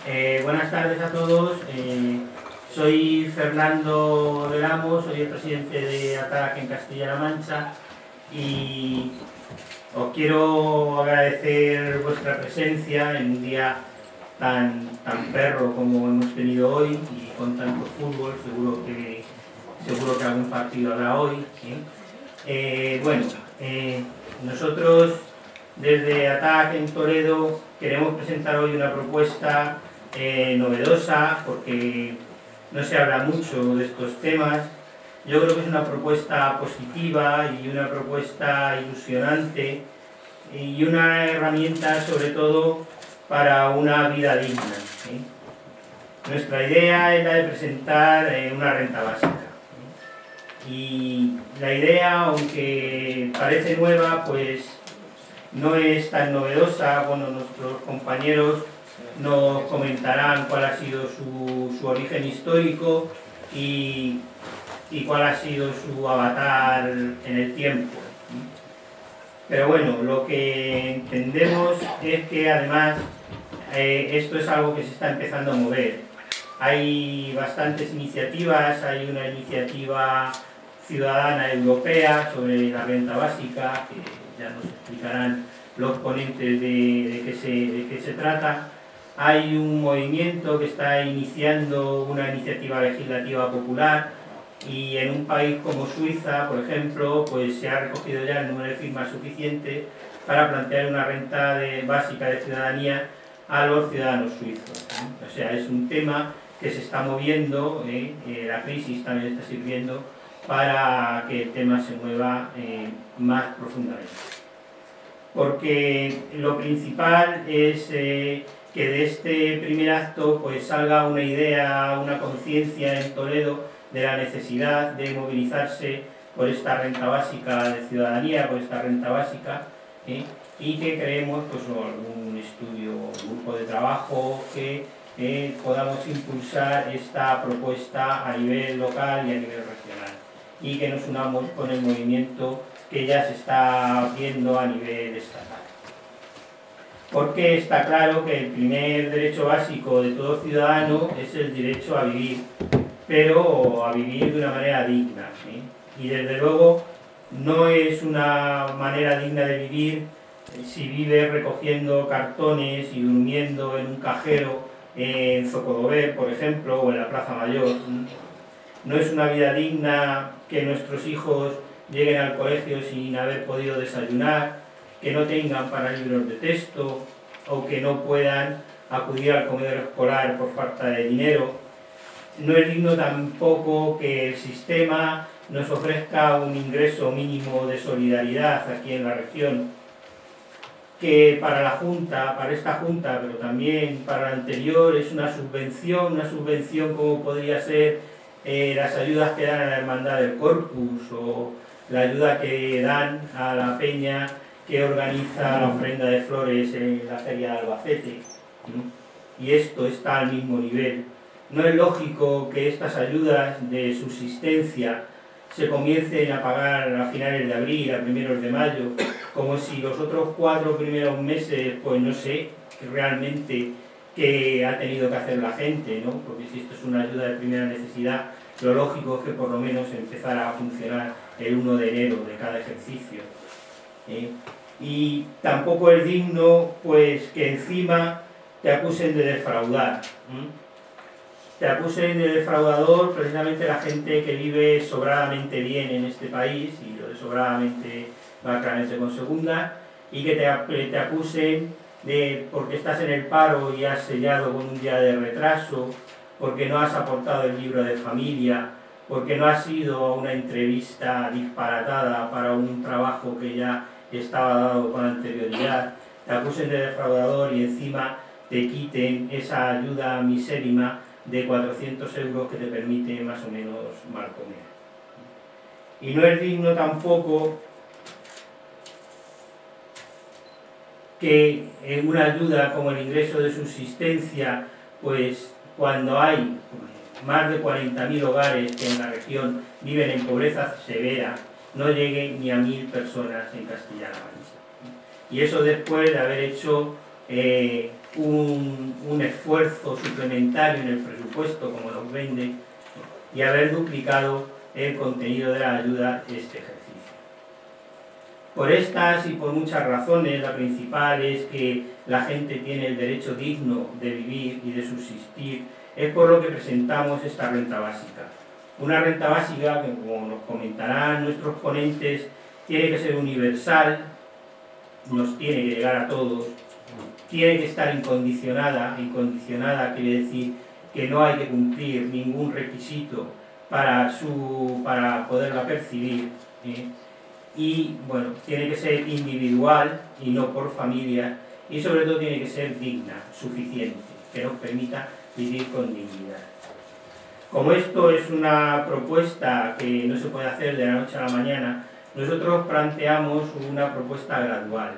Buenas tardes a todos. Soy Fernando del Amo, soy el presidente de ATAC en Castilla-La Mancha y os quiero agradecer vuestra presencia en un día tan perro como hemos tenido hoy y con tanto fútbol. Seguro que algún partido habrá hoy, ¿eh? Nosotros desde ATAC en Toledo queremos presentar hoy una propuesta novedosa, porque no se habla mucho de estos temas. Yo creo que es una propuesta positiva y una propuesta ilusionante y una herramienta sobre todo para una vida digna, ¿eh? Nuestra idea es la de presentar una renta básica, ¿eh? Y la idea, aunque parece nueva, pues no es tan novedosa. Bueno, nuestros compañeros nos comentarán cuál ha sido su origen histórico y cuál ha sido su avatar en el tiempo. Pero bueno, lo que entendemos es que además esto es algo que se está empezando a mover. Hay bastantes iniciativas, hay una iniciativa ciudadana europea sobre la renta básica, que ya nos explicarán los ponentes de qué se trata. Hay un movimiento que está iniciando una iniciativa legislativa popular, y en un país como Suiza, por ejemplo, pues se ha recogido ya el número de firmas suficiente para plantear una renta básica de ciudadanía a los ciudadanos suizos, ¿eh? O sea, es un tema que se está moviendo, la crisis también está sirviendo para que el tema se mueva más profundamente. Porque lo principal es que de este primer acto pues salga una idea, una conciencia en Toledo de la necesidad de movilizarse por esta renta básica de ciudadanía, por esta renta básica, y que creemos pues algún estudio, un grupo de trabajo que podamos impulsar esta propuesta a nivel local y a nivel regional, y que nos unamos con el movimiento que ya se está viendo a nivel estatal. Porque está claro que el primer derecho básico de todo ciudadano es el derecho a vivir, pero a vivir de una manera digna, ¿eh? Y desde luego no es una manera digna de vivir si vive recogiendo cartones y durmiendo en un cajero en Zocodover, por ejemplo, o en la Plaza Mayor. No es una vida digna que nuestros hijos lleguen al colegio sin haber podido desayunar, que no tengan para libros de texto o que no puedan acudir al comedor escolar por falta de dinero. No es digno tampoco que el sistema nos ofrezca un ingreso mínimo de solidaridad aquí en la región, que para la Junta, para esta Junta, pero también para la anterior, es una subvención como podría ser las ayudas que dan a la Hermandad del Corpus o la ayuda que dan a la peña que organiza la ofrenda de flores en la feria de Albacete. Y esto está al mismo nivel. No es lógico que estas ayudas de subsistencia se comiencen a pagar a finales de abril, a primeros de mayo, como si los otros 4 primeros meses, pues no sé realmente qué ha tenido que hacer la gente, ¿no? Porque si esto es una ayuda de primera necesidad, lo lógico es que por lo menos empezara a funcionar el 1 de enero de cada ejercicio, ¿eh? Y tampoco es digno pues que encima te acusen de defraudar, ¿eh? Te acusen de defraudador precisamente la gente que vive sobradamente bien en este país, y lo de sobradamente va claramente con segunda, y que te acusen de porque estás en el paro y has sellado con un día de retraso, porque no has aportado el libro de familia, porque no has ido a una entrevista disparatada para un trabajo que ya estaba dado con anterioridad, te acusen de defraudador y encima te quiten esa ayuda misérrima de 400 euros que te permite más o menos mal comer. Y no es digno tampoco que en una ayuda como el ingreso de subsistencia, pues cuando hay más de 40.000 hogares que en la región viven en pobreza severa, no llegue ni a 1.000 personas en Castilla-La Mancha. Y eso después de haber hecho un esfuerzo suplementario en el presupuesto, como nos venden, y haber duplicado el contenido de la ayuda este ejercicio. Por estas y por muchas razones, la principal es que la gente tiene el derecho digno de vivir y de subsistir, es por lo que presentamos esta renta básica. Una renta básica que, como nos comentarán nuestros ponentes, tiene que ser universal, nos tiene que llegar a todos, tiene que estar incondicionada. Incondicionada quiere decir que no hay que cumplir ningún requisito para poderla percibir, y bueno, tiene que ser individual y no por familia, y sobre todo tiene que ser digna, suficiente, que nos permita vivir con dignidad. Como esto es una propuesta que no se puede hacer de la noche a la mañana, nosotros planteamos una propuesta gradual.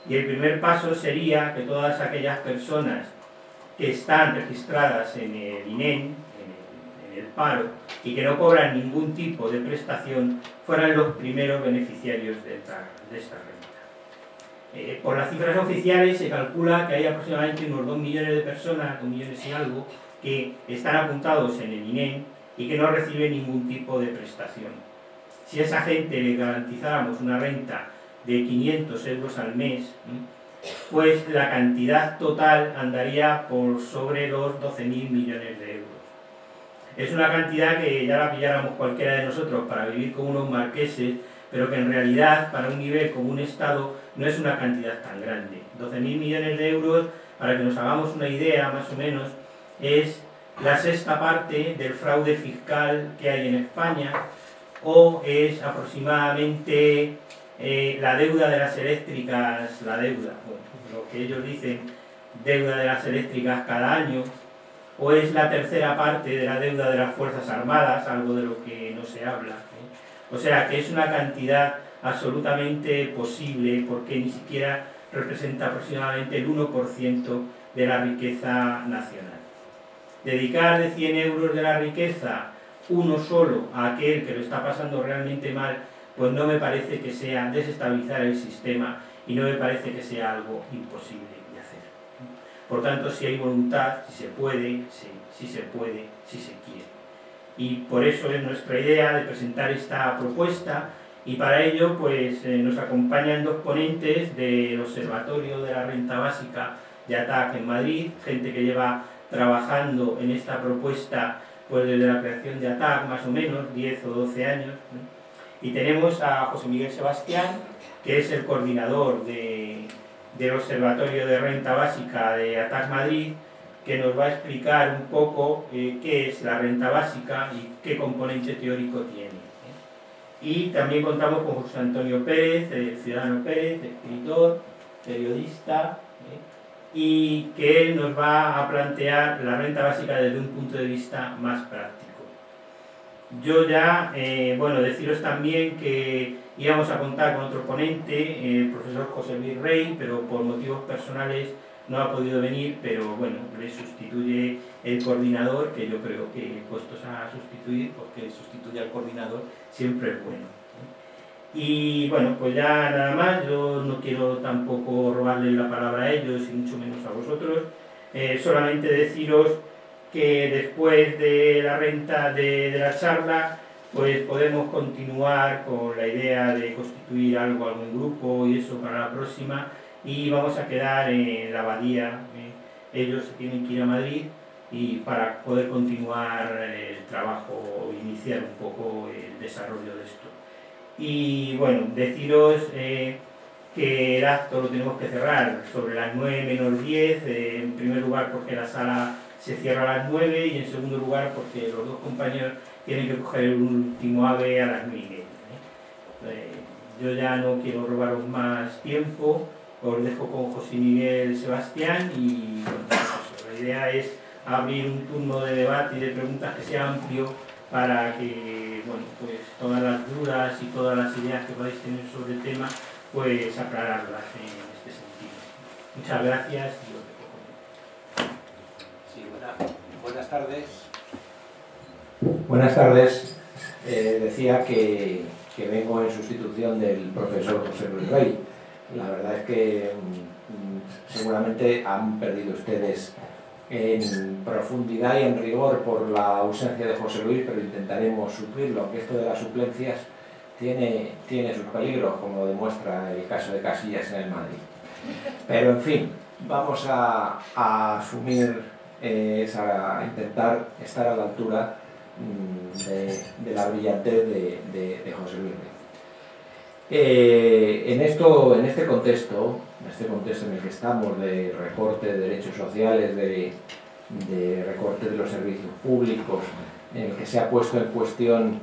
Y el primer paso sería que todas aquellas personas que están registradas en el INEM, en el paro, y que no cobran ningún tipo de prestación, fueran los primeros beneficiarios de esta renta. Por las cifras oficiales se calcula que hay aproximadamente unos 2 millones de personas, 2 millones y algo, que están apuntados en el INEM y que no reciben ningún tipo de prestación. Si a esa gente le garantizáramos una renta de 500 euros al mes, pues la cantidad total andaría por sobre los 12.000 millones de euros. Es una cantidad que ya la pilláramos cualquiera de nosotros para vivir como unos marqueses, pero que en realidad para un nivel como un Estado no es una cantidad tan grande. 12.000 millones de euros, para que nos hagamos una idea más o menos, es la sexta parte del fraude fiscal que hay en España, o es aproximadamente la deuda de las eléctricas, bueno, lo que ellos dicen, deuda de las eléctricas cada año, o es la tercera parte de la deuda de las Fuerzas Armadas, algo de lo que no se habla. O sea, que es una cantidad absolutamente posible, porque ni siquiera representa aproximadamente el 1% de la riqueza nacional. Dedicar de 100 euros de la riqueza uno solo a aquel que lo está pasando realmente mal, pues no me parece que sea desestabilizar el sistema y no me parece que sea algo imposible de hacer. Por tanto, si hay voluntad, si se puede, si se puede, si se quiere. Y por eso es nuestra idea de presentar esta propuesta, y para ello pues nos acompañan dos ponentes del Observatorio de la Renta Básica de ATAC en Madrid, gente que lleva trabajando en esta propuesta pues desde la creación de ATAC más o menos, 10 o 12 años, ¿no? Y tenemos a José Miguel Sebastián, que es el coordinador del Observatorio de Renta Básica de ATAC Madrid, que nos va a explicar un poco qué es la renta básica y qué componente teórico tiene. Y también contamos con José Antonio Pérez, Ciudadano Pérez, escritor, periodista, y que él nos va a plantear la renta básica desde un punto de vista más práctico. Yo ya, bueno, deciros también que íbamos a contar con otro ponente, el profesor José Luis Rey, pero por motivos personales no ha podido venir, pero bueno, le sustituye el coordinador, que yo creo que puestos a sustituir, porque sustituye al coordinador siempre es bueno. Y bueno, pues ya nada más, yo no quiero tampoco robarle la palabra a ellos y mucho menos a vosotros, solamente deciros que después de la renta de la charla, pues podemos continuar con la idea de constituir algún grupo y eso para la próxima, y vamos a quedar en la abadía, ellos tienen que ir a Madrid, y para poder continuar el trabajo, iniciar un poco el desarrollo de esto. Y bueno, deciros que el acto lo tenemos que cerrar sobre las 9 menos 10, en primer lugar porque la sala se cierra a las 9 y en segundo lugar porque los dos compañeros tienen que coger el último AVE a las 9:30. Yo ya no quiero robaros más tiempo, os dejo con José Miguel Sebastián y bueno, pues eso, la idea es abrir un turno de debate y de preguntas que sea amplio para que bueno, pues todas las dudas y todas las ideas que podáis tener sobre el tema, pues aclararlas en este sentido. Muchas gracias y os dejo con él. Sí, buenas tardes. Buenas tardes. Decía que vengo en sustitución del profesor José Luis Rey. La verdad es que seguramente han perdido ustedes en profundidad y en rigor por la ausencia de José Luis, pero intentaremos suplirlo, aunque esto de las suplencias tiene sus peligros, como lo demuestra el caso de Casillas en el Madrid. Pero en fin, vamos a asumir, a intentar estar a la altura de la brillantez de José Luis Rey. En este contexto en el que estamos, de recorte de derechos sociales, de recorte de los servicios públicos, en el que se ha puesto en cuestión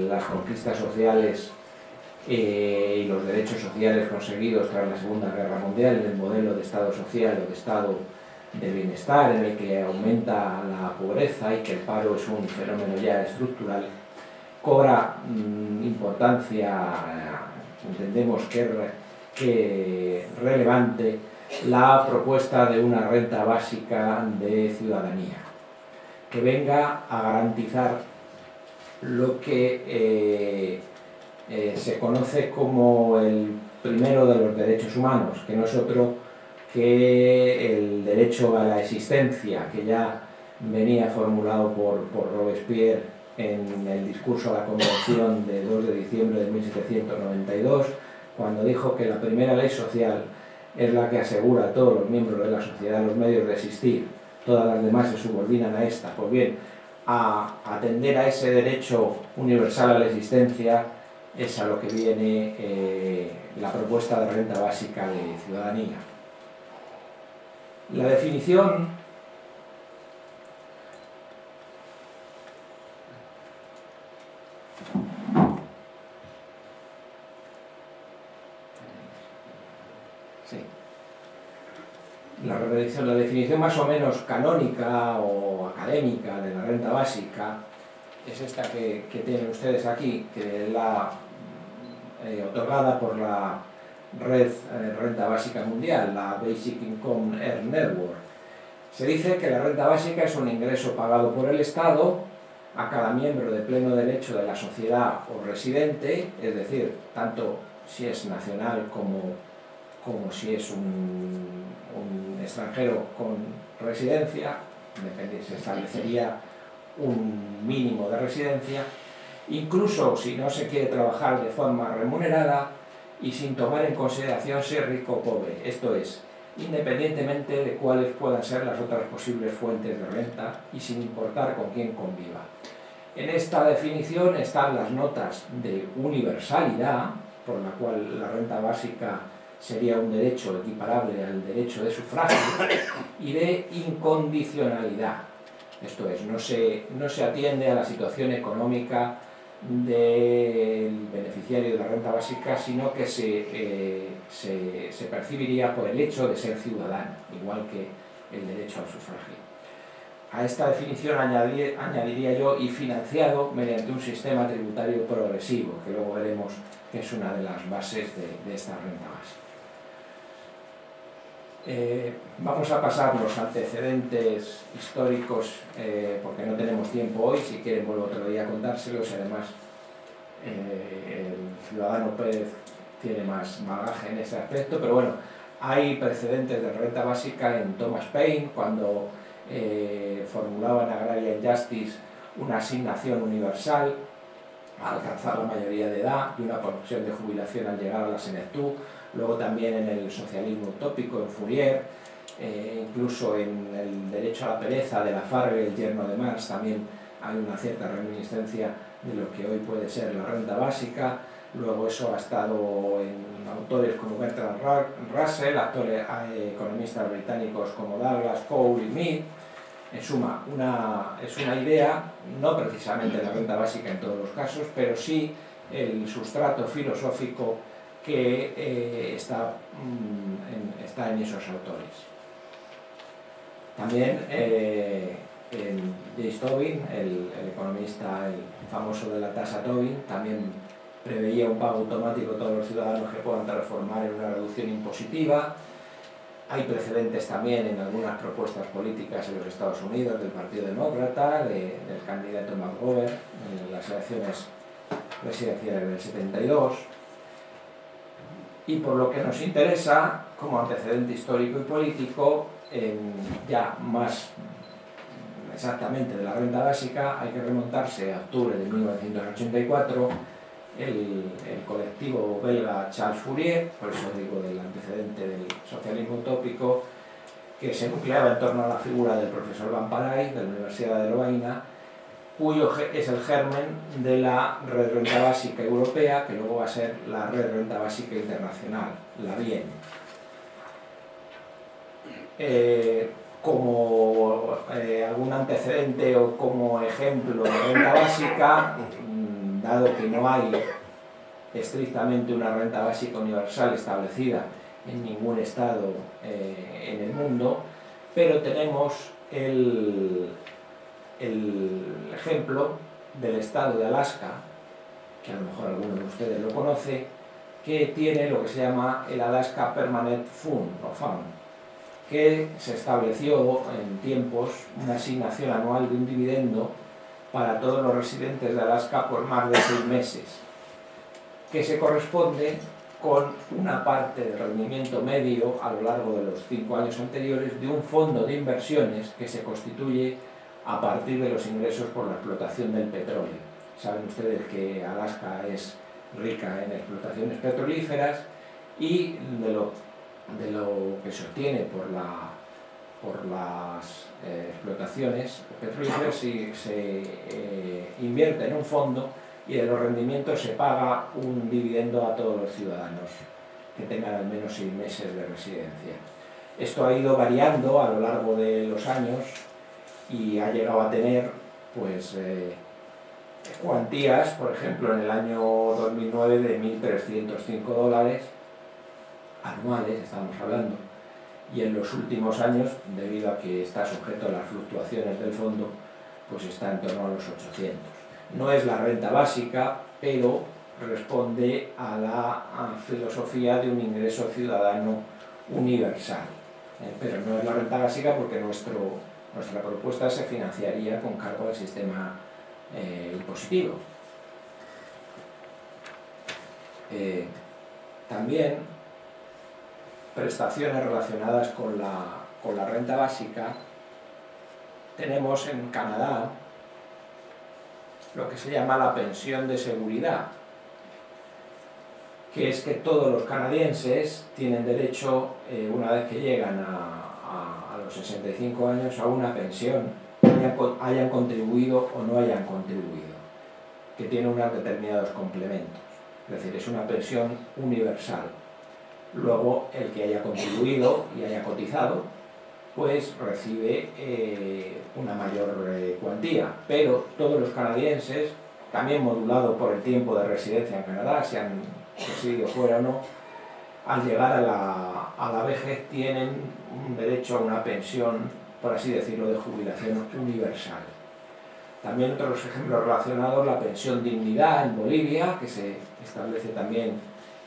las conquistas sociales y los derechos sociales conseguidos tras la Segunda Guerra Mundial, en el modelo de Estado social o de Estado de bienestar, en el que aumenta la pobreza y que el paro es un fenómeno ya estructural, cobra importancia, entendemos que relevante, la propuesta de una renta básica de ciudadanía, que venga a garantizar lo que se conoce como el primero de los derechos humanos, que no es otro que el derecho a la existencia, que ya venía formulado por Robespierre en el discurso a la Convención de 2 de diciembre de 1792, cuando dijo que la primera ley social es la que asegura a todos los miembros de la sociedad los medios de existir, todas las demás se subordinan a esta. Pues bien, a atender a ese derecho universal a la existencia es a lo que viene la propuesta de renta básica de ciudadanía. La definición la definición más o menos canónica o académica de la renta básica es esta que tienen ustedes aquí, que es la otorgada por la Red Renta Básica Mundial, la Basic Income Earth Network. Se dice que la renta básica es un ingreso pagado por el Estado a cada miembro de pleno derecho de la sociedad o residente, es decir, tanto si es nacional como si es un extranjero con residencia, se establecería un mínimo de residencia, incluso si no se quiere trabajar de forma remunerada y sin tomar en consideración ser rico o pobre, esto es, independientemente de cuáles puedan ser las otras posibles fuentes de renta y sin importar con quién conviva. En esta definición están las notas de universalidad, por la cual la renta básica sería un derecho equiparable al derecho de sufragio, y de incondicionalidad. Esto es, no se atiende a la situación económica del beneficiario de la renta básica, sino que se percibiría por el hecho de ser ciudadano, igual que el derecho al sufragio. A esta definición añadiría yo y financiado mediante un sistema tributario progresivo, que luego veremos que es una de las bases de esta renta básica. Vamos a pasar los antecedentes históricos porque no tenemos tiempo hoy, si quieren vuelvo otro día a contárselos, y además el ciudadano Pérez tiene más bagaje en ese aspecto, pero bueno, hay precedentes de renta básica en Thomas Paine, cuando formulaba en Agrarian Justice una asignación universal al alcanzar la mayoría de edad y una pensión de jubilación al llegar a la senectud. Luego también en el socialismo utópico, en Fourier, incluso en el derecho a la pereza de Lafargue, el yerno de Marx, también hay una cierta reminiscencia de lo que hoy puede ser la renta básica. Luego eso ha estado en autores como Bertrand Russell, actores economistas británicos como Douglas, Cole y Mead. En suma, es una idea, no precisamente la renta básica en todos los casos, pero sí el sustrato filosófico que está en esos autores. También James Tobin, el economista famoso de la tasa Tobin, también preveía un pago automático a todos los ciudadanos que puedan transformar en una reducción impositiva. Hay precedentes también en algunas propuestas políticas en los Estados Unidos del Partido Demócrata, del candidato McGovern en las elecciones presidenciales del 72. y por lo que nos interesa como antecedente histórico y político, ya más exactamente de la renta básica, hay que remontarse a octubre de 1984, el colectivo belga Charles Fourier, por eso digo del antecedente del socialismo utópico, que se nucleaba en torno a la figura del profesor Van Parijs de la Universidad de Lovaina, cuyo es el germen de la red renta básica europea, que luego va a ser la red renta básica internacional, la BIEN. Como algún antecedente o como ejemplo de renta básica, dado que no hay estrictamente una renta básica universal establecida en ningún estado en el mundo, pero tenemos el ejemplo del estado de Alaska, que a lo mejor alguno de ustedes lo conoce, que tiene lo que se llama el Alaska Permanent Fund, o Fund, que se estableció en tiempos una asignación anual de un dividendo para todos los residentes de Alaska por más de 6 meses, que se corresponde con una parte del rendimiento medio a lo largo de los 5 años anteriores de un fondo de inversiones que se constituye a partir de los ingresos por la explotación del petróleo. Saben ustedes que Alaska es rica en explotaciones petrolíferas y de lo que se obtiene por las explotaciones petrolíferas se invierte en un fondo y de los rendimientos se paga un dividendo a todos los ciudadanos que tengan al menos 6 meses de residencia. Esto ha ido variando a lo largo de los años y ha llegado a tener pues cuantías, por ejemplo en el año 2009 de $1.305 anuales, estamos hablando, y en los últimos años, debido a que está sujeto a las fluctuaciones del fondo, pues está en torno a los 800. No es la renta básica, pero responde a la filosofía de un ingreso ciudadano universal. Pero no es la renta básica porque nuestra propuesta se financiaría con cargo al sistema impositivo. También prestaciones relacionadas con la renta básica. Tenemos en Canadá lo que se llama la pensión de seguridad, que es que todos los canadienses tienen derecho, una vez que llegan a los 65 años, a una pensión, hayan contribuido o no hayan contribuido, que tiene unos determinados complementos. Es decir, es una pensión universal. Luego, el que haya contribuido y haya cotizado, pues recibe una mayor cuantía. Pero todos los canadienses, también modulado por el tiempo de residencia en Canadá, si han residido fuera o no, al llegar a la vejez tienen un derecho a una pensión, por así decirlo, de jubilación universal. También otros ejemplos relacionados, la pensión dignidad en Bolivia, que se establece también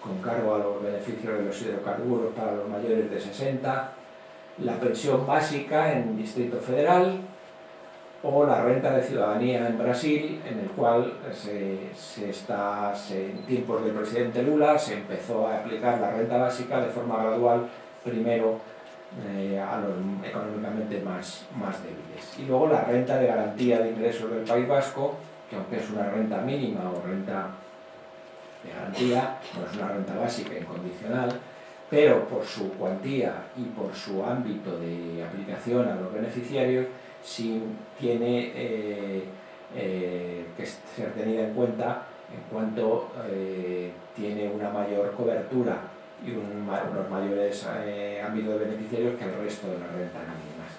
con cargo a los beneficios de los hidrocarburos para los mayores de 60, la pensión básica en Distrito Federal o la renta de ciudadanía en Brasil, en el cual en tiempos del presidente Lula se empezó a aplicar la renta básica de forma gradual, primero a los económicamente más débiles. Y luego la renta de garantía de ingresos del País Vasco, que aunque es una renta mínima o renta de garantía, no es una renta básica incondicional, pero por su cuantía y por su ámbito de aplicación a los beneficiarios, sí tiene que ser tenida en cuenta en cuanto tiene una mayor cobertura y unos mayores ámbitos de beneficiarios que el resto de las rentas mínimas.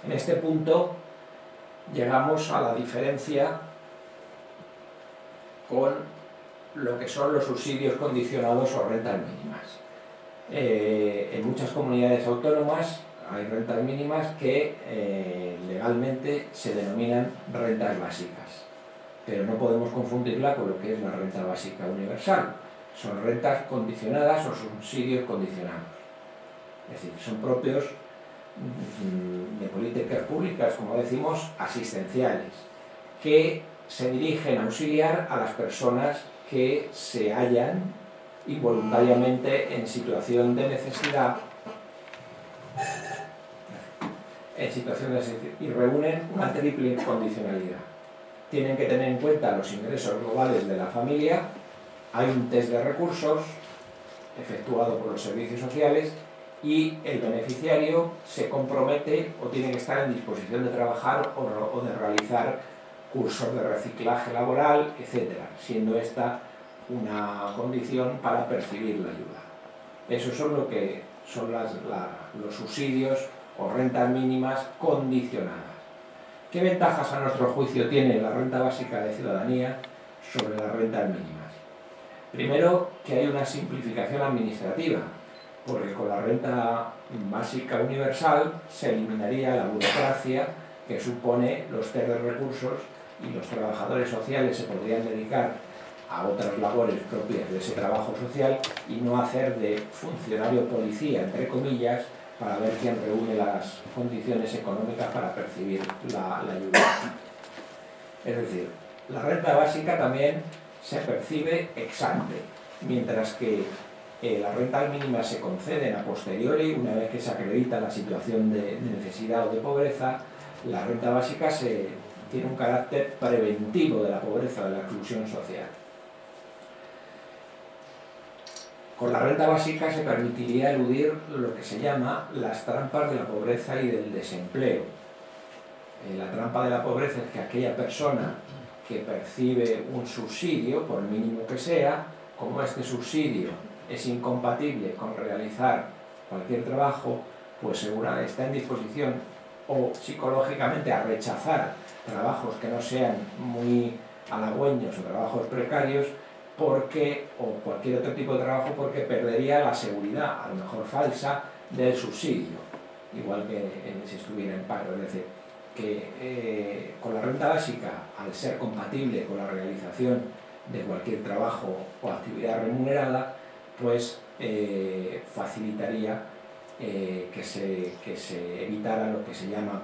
En este punto llegamos a la diferencia con lo que son los subsidios condicionados o rentas mínimas. En muchas comunidades autónomas hay rentas mínimas que legalmente se denominan rentas básicas, pero no podemos confundirla con lo que es la renta básica universal. Son rentas condicionadas o subsidios condicionados, es decir, son propios de políticas públicas, como decimos, asistenciales, que se dirigen a auxiliar a las personas que se hallan involuntariamente en situación de necesidad, y reúnen una triple condicionalidad. Tienen que tener en cuenta los ingresos globales de la familia, hay un test de recursos efectuado por los servicios sociales y el beneficiario se compromete o tiene que estar en disposición de trabajar o de realizar cursos de reciclaje laboral, etc., siendo esta una condición para percibir la ayuda. Esos son lo que son los subsidios o rentas mínimas condicionadas. ¿Qué ventajas a nuestro juicio tiene la renta básica de ciudadanía sobre las rentas mínimas? Primero, que hay una simplificación administrativa, porque con la renta básica universal se eliminaría la burocracia que supone los test de recursos y los trabajadores sociales se podrían dedicar a otras labores propias de ese trabajo social y no hacer de funcionario policía, entre comillas, para ver quién reúne las condiciones económicas para percibir la ayuda. Es decir, la renta básica también se percibe ex ante, mientras que las rentas mínimas se conceden a posteriori, una vez que se acredita la situación de necesidad o de pobreza. La renta básica tiene un carácter preventivo de la pobreza, de la exclusión social. Con la renta básica se permitiría eludir lo que se llama las trampas de la pobreza y del desempleo. La trampa de la pobreza es que aquella persona que percibe un subsidio, por mínimo que sea, como este subsidio es incompatible con realizar cualquier trabajo, pues seguramente está en disposición o psicológicamente a rechazar trabajos que no sean muy halagüeños o trabajos precarios, o cualquier otro tipo de trabajo, porque perdería la seguridad, a lo mejor falsa, del subsidio, igual que si estuviera en paro. Es decir, que con la renta básica, al ser compatible con la realización de cualquier trabajo o actividad remunerada, pues facilitaría que se evitara lo que se llama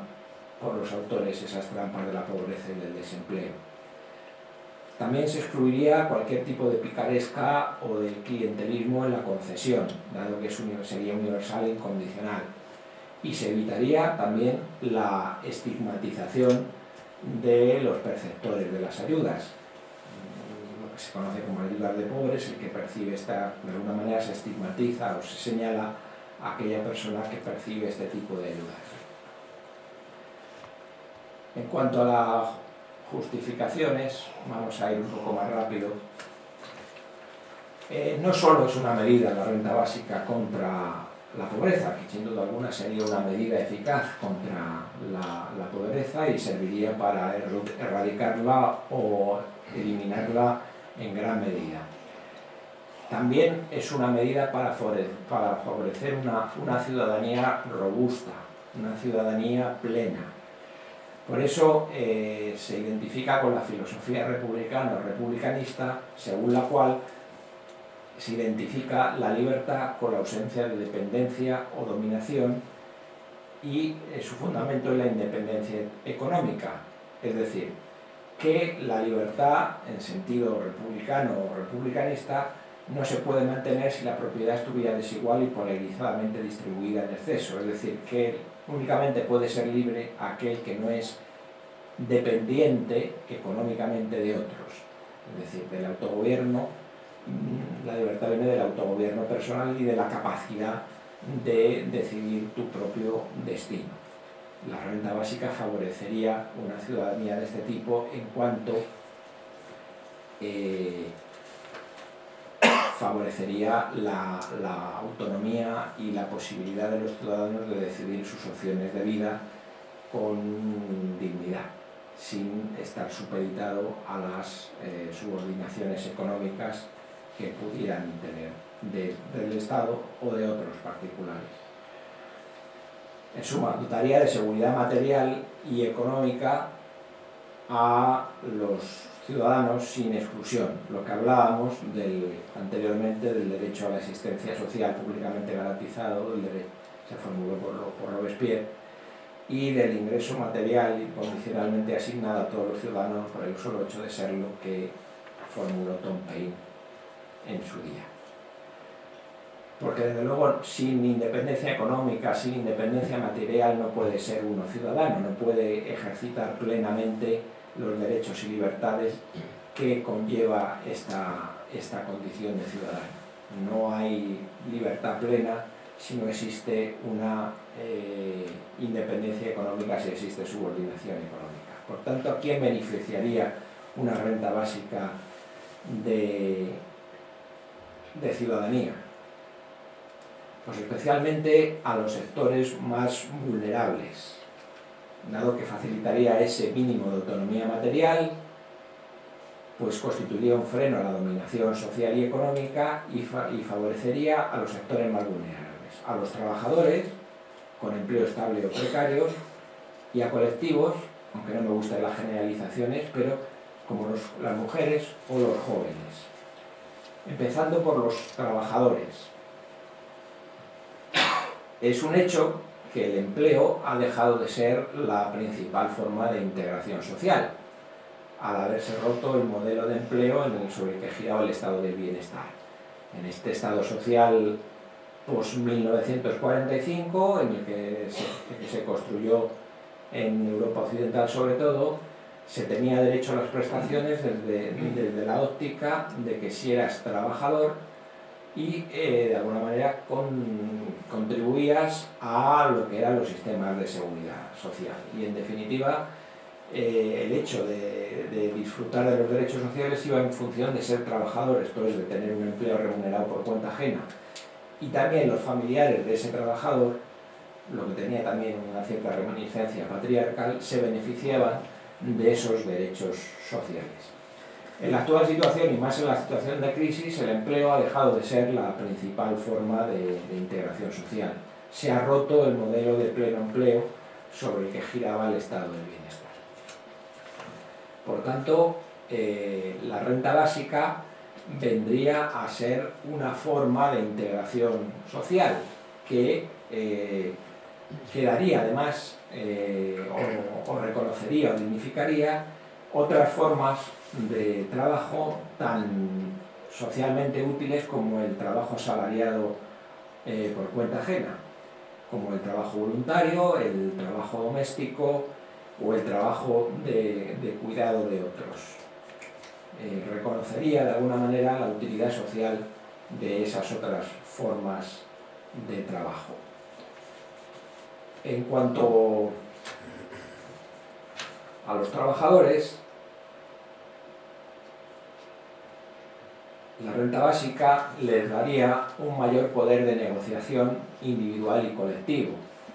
por los autores esas trampas de la pobreza y del desempleo. También se excluiría cualquier tipo de picaresca o de clientelismo en la concesión, dado que sería universal e incondicional. Y se evitaría también la estigmatización de los perceptores de las ayudas. Lo que se conoce como ayudas de pobres, el que percibe esta, de alguna manera se estigmatiza o se señala a aquella persona que percibe este tipo de ayudas. En cuanto a las justificaciones, vamos a ir un poco más rápido. No solo es una medida la renta básica contra la pobreza, que sin duda alguna sería una medida eficaz contra la pobreza y serviría para erradicarla o eliminarla en gran medida. También es una medida para favorecer una ciudadanía robusta, una ciudadanía plena. Por eso se identifica con la filosofía republicana o republicanista, según la cual se identifica la libertad con la ausencia de dependencia o dominación y su fundamento es la independencia económica. Es decir, que la libertad, en sentido republicano o republicanista, no se puede mantener si la propiedad estuviera desigual y polarizadamente distribuida en exceso. Es decir, que únicamente puede ser libre aquel que no es dependiente económicamente de otros. Es decir, del autogobierno. La libertad viene del autogobierno personal y de la capacidad de decidir tu propio destino. La renta básica favorecería una ciudadanía de este tipo en cuanto favorecería la autonomía y la posibilidad de los ciudadanos de decidir sus opciones de vida con dignidad, sin estar supeditado a las subordinaciones económicas que pudieran tener del Estado o de otros particulares. En suma, dotaría de seguridad material y económica a los ciudadanos sin exclusión, lo que hablábamos anteriormente del derecho a la existencia social públicamente garantizado, se formuló por Robespierre, y del ingreso material incondicionalmente asignado a todos los ciudadanos por el solo hecho de serlo, que formuló Tom Paine en su día. porque desde luego sin independencia económica, sin independencia material no puede ser uno ciudadano, no puede ejercitar plenamente los derechos y libertades que conlleva esta condición de ciudadano. No hay libertad plena si no existe una independencia económica, si existe subordinación económica. Por tanto, ¿a quién beneficiaría una renta básica de ciudadanía? Pues especialmente a los sectores más vulnerables, dado que facilitaría ese mínimo de autonomía material, pues constituiría un freno a la dominación social y económica y favorecería a los sectores más vulnerables, a los trabajadores con empleo estable o precarios y a colectivos, aunque no me gustan las generalizaciones, pero como las mujeres o los jóvenes. Empezando por los trabajadores. Es un hecho que el empleo ha dejado de ser la principal forma de integración social, al haberse roto el modelo de empleo sobre el que giraba el estado del bienestar. En este estado social post-1945, en el que se construyó en Europa Occidental sobre todo, se tenía derecho a las prestaciones desde la óptica de que si eras trabajador y de alguna manera contribuías a lo que eran los sistemas de seguridad social. Y en definitiva, el hecho de disfrutar de los derechos sociales iba en función de ser trabajador, esto es, de tener un empleo remunerado por cuenta ajena. Y también los familiares de ese trabajador, lo que tenía también una cierta reminiscencia patriarcal, se beneficiaban de esos derechos sociales. En la actual situación, y más en la situación de crisis, el empleo ha dejado de ser la principal forma de integración social. Se ha roto el modelo de pleno empleo sobre el que giraba el estado del bienestar. Por tanto, la renta básica vendría a ser una forma de integración social que daría además o reconocería o dignificaría otras formas de trabajo tan socialmente útiles como el trabajo asalariado por cuenta ajena, como el trabajo voluntario, el trabajo doméstico o el trabajo de cuidado de otros. Reconocería de alguna manera la utilidad social de esas otras formas de trabajo. En cuanto a los trabajadores, la renta básica les daría un mayor poder de negociación individual y colectivo.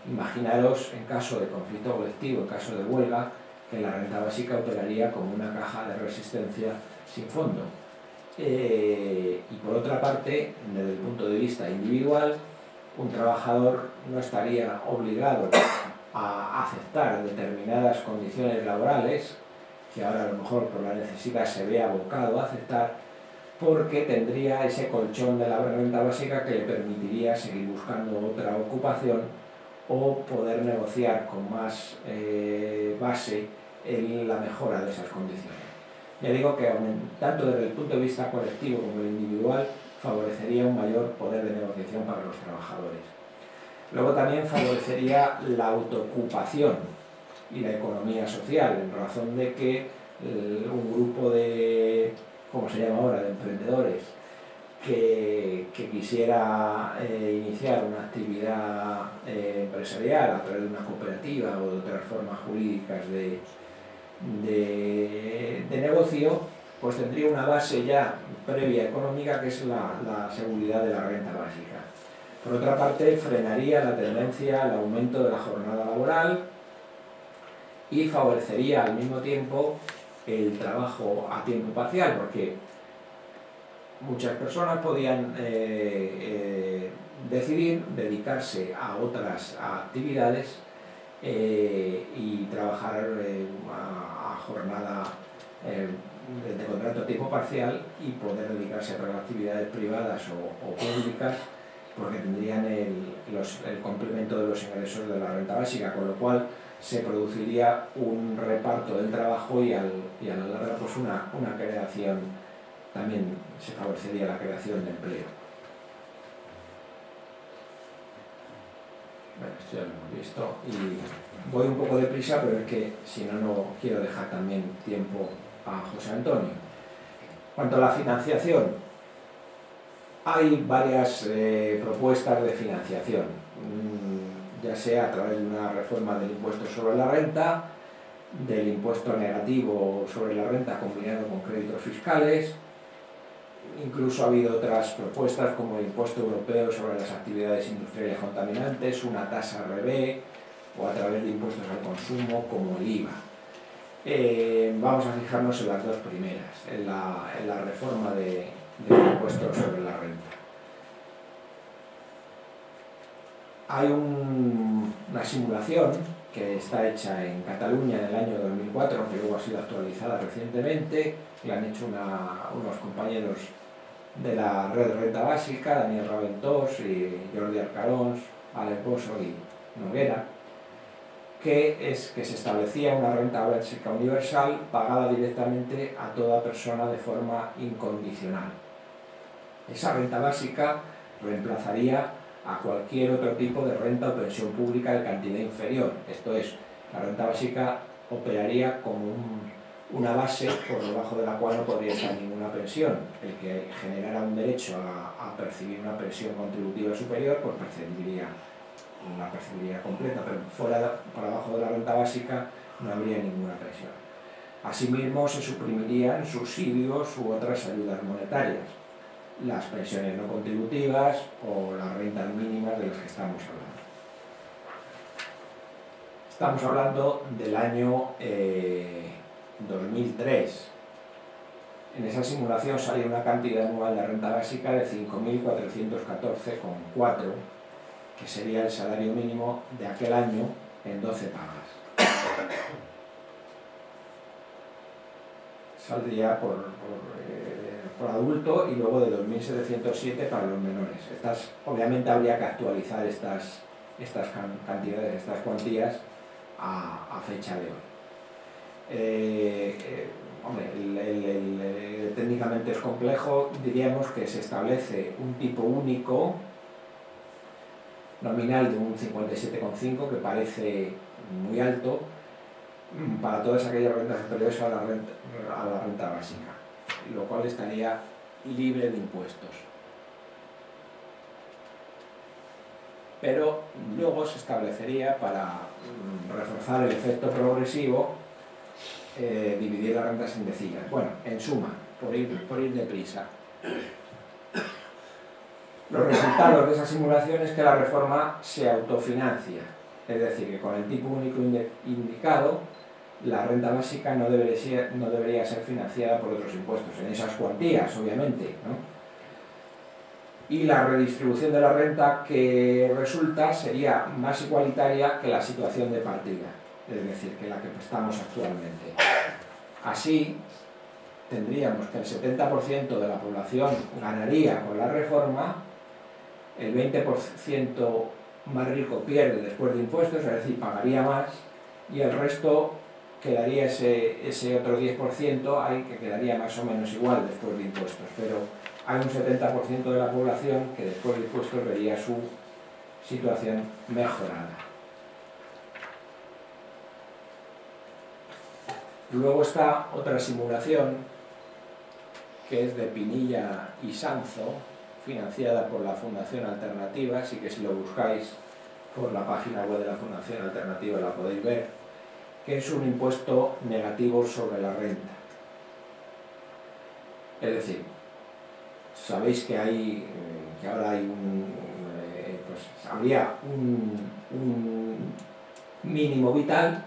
Imaginaros, en caso de conflicto colectivo, en caso de huelga, que la renta básica operaría como una caja de resistencia sin fondo. Y por otra parte, desde el punto de vista individual, un trabajador no estaría obligado a aceptar determinadas condiciones laborales, que ahora a lo mejor por la necesidad se ve abocado a aceptar, porque tendría ese colchón de la renta básica que le permitiría seguir buscando otra ocupación o poder negociar con más base en la mejora de esas condiciones. Ya digo que tanto desde el punto de vista colectivo como el individual favorecería un mayor poder de negociación para los trabajadores. Luego también favorecería la autoocupación y la economía social, en razón de que un grupo de, ¿cómo se llama ahora?, de emprendedores que quisiera iniciar una actividad empresarial a través de una cooperativa o de otras formas jurídicas de negocio, pues tendría una base ya previa económica, que es la seguridad de la renta básica. Por otra parte, frenaría la tendencia al aumento de la jornada laboral y favorecería al mismo tiempo el trabajo a tiempo parcial, porque muchas personas podían decidir dedicarse a otras actividades y trabajar a jornada de contrato a tiempo parcial y poder dedicarse a otras actividades privadas o públicas, porque tendrían el complemento de los ingresos de la renta básica, con lo cual se produciría un reparto del trabajo y a la larga pues una creación, también se favorecería la creación de empleo. Bueno, esto ya lo hemos visto y voy un poco deprisa, pero es que si no, no quiero dejar también tiempo a José Antonio. Cuanto a la financiación, hay varias propuestas de financiación, ya sea a través de una reforma del impuesto sobre la renta, del impuesto negativo sobre la renta combinado con créditos fiscales. Incluso ha habido otras propuestas como el impuesto europeo sobre las actividades industriales contaminantes, una tasa RB o a través de impuestos al consumo como el IVA. Vamos a fijarnos en las dos primeras, en la reforma del impuesto sobre la renta. Hay una simulación que está hecha en Cataluña en el año 2004, que luego ha sido actualizada recientemente, la han hecho unos compañeros de la Red Renta Básica, Daniel Raventós y Jordi Arcarons, Alex Bosso y Noguera, que se establecía una renta básica universal pagada directamente a toda persona de forma incondicional. Esa renta básica reemplazaría a cualquier otro tipo de renta o pensión pública de cantidad inferior. Esto es, la renta básica operaría como una base por debajo de la cual no podría estar ninguna pensión. El que generara un derecho a percibir una pensión contributiva superior, pues la percibiría completa, pero por abajo de la renta básica no habría ninguna pensión. Asimismo, se suprimirían subsidios u otras ayudas monetarias, las pensiones no contributivas o las rentas mínimas de las que estamos hablando. Estamos hablando del año 2003. En esa simulación salía una cantidad anual de renta básica de 5.414,4, que sería el salario mínimo de aquel año en 12 pagas. Saldría por adulto y luego de 2.707 para los menores. Obviamente habría que actualizar estas cantidades, estas cuantías a fecha de hoy. Técnicamente es complejo, diríamos que se establece un tipo único nominal de un 57,5, que parece muy alto para todas aquellas rentas superiores a la renta básica, lo cual estaría libre de impuestos. Pero luego se establecería, para reforzar el efecto progresivo, dividir las rentas en deciles. Bueno, en suma, por ir deprisa, los resultados de esa simulación es que la reforma se autofinancia, es decir, que con el tipo único indicado, la renta básica no debería ser financiada por otros impuestos, en esas cuantías, obviamente, ¿no? Y la redistribución de la renta que resulta sería más igualitaria que la situación de partida, es decir, que la que estamos actualmente. Así, tendríamos que el 70% de la población ganaría con la reforma, el 20% más rico pierde después de impuestos, es decir, pagaría más, y el resto quedaría ese otro 10% ahí, que quedaría más o menos igual después de impuestos, pero hay un 70% de la población que después de impuestos vería su situación mejorada. Luego está otra simulación, que es de Pinilla y Sanzo, financiada por la Fundación Alternativa, así que si lo buscáis por la página web de la Fundación Alternativa la podéis ver, que es un impuesto negativo sobre la renta. Es decir, sabéis que ahora hay habría un mínimo vital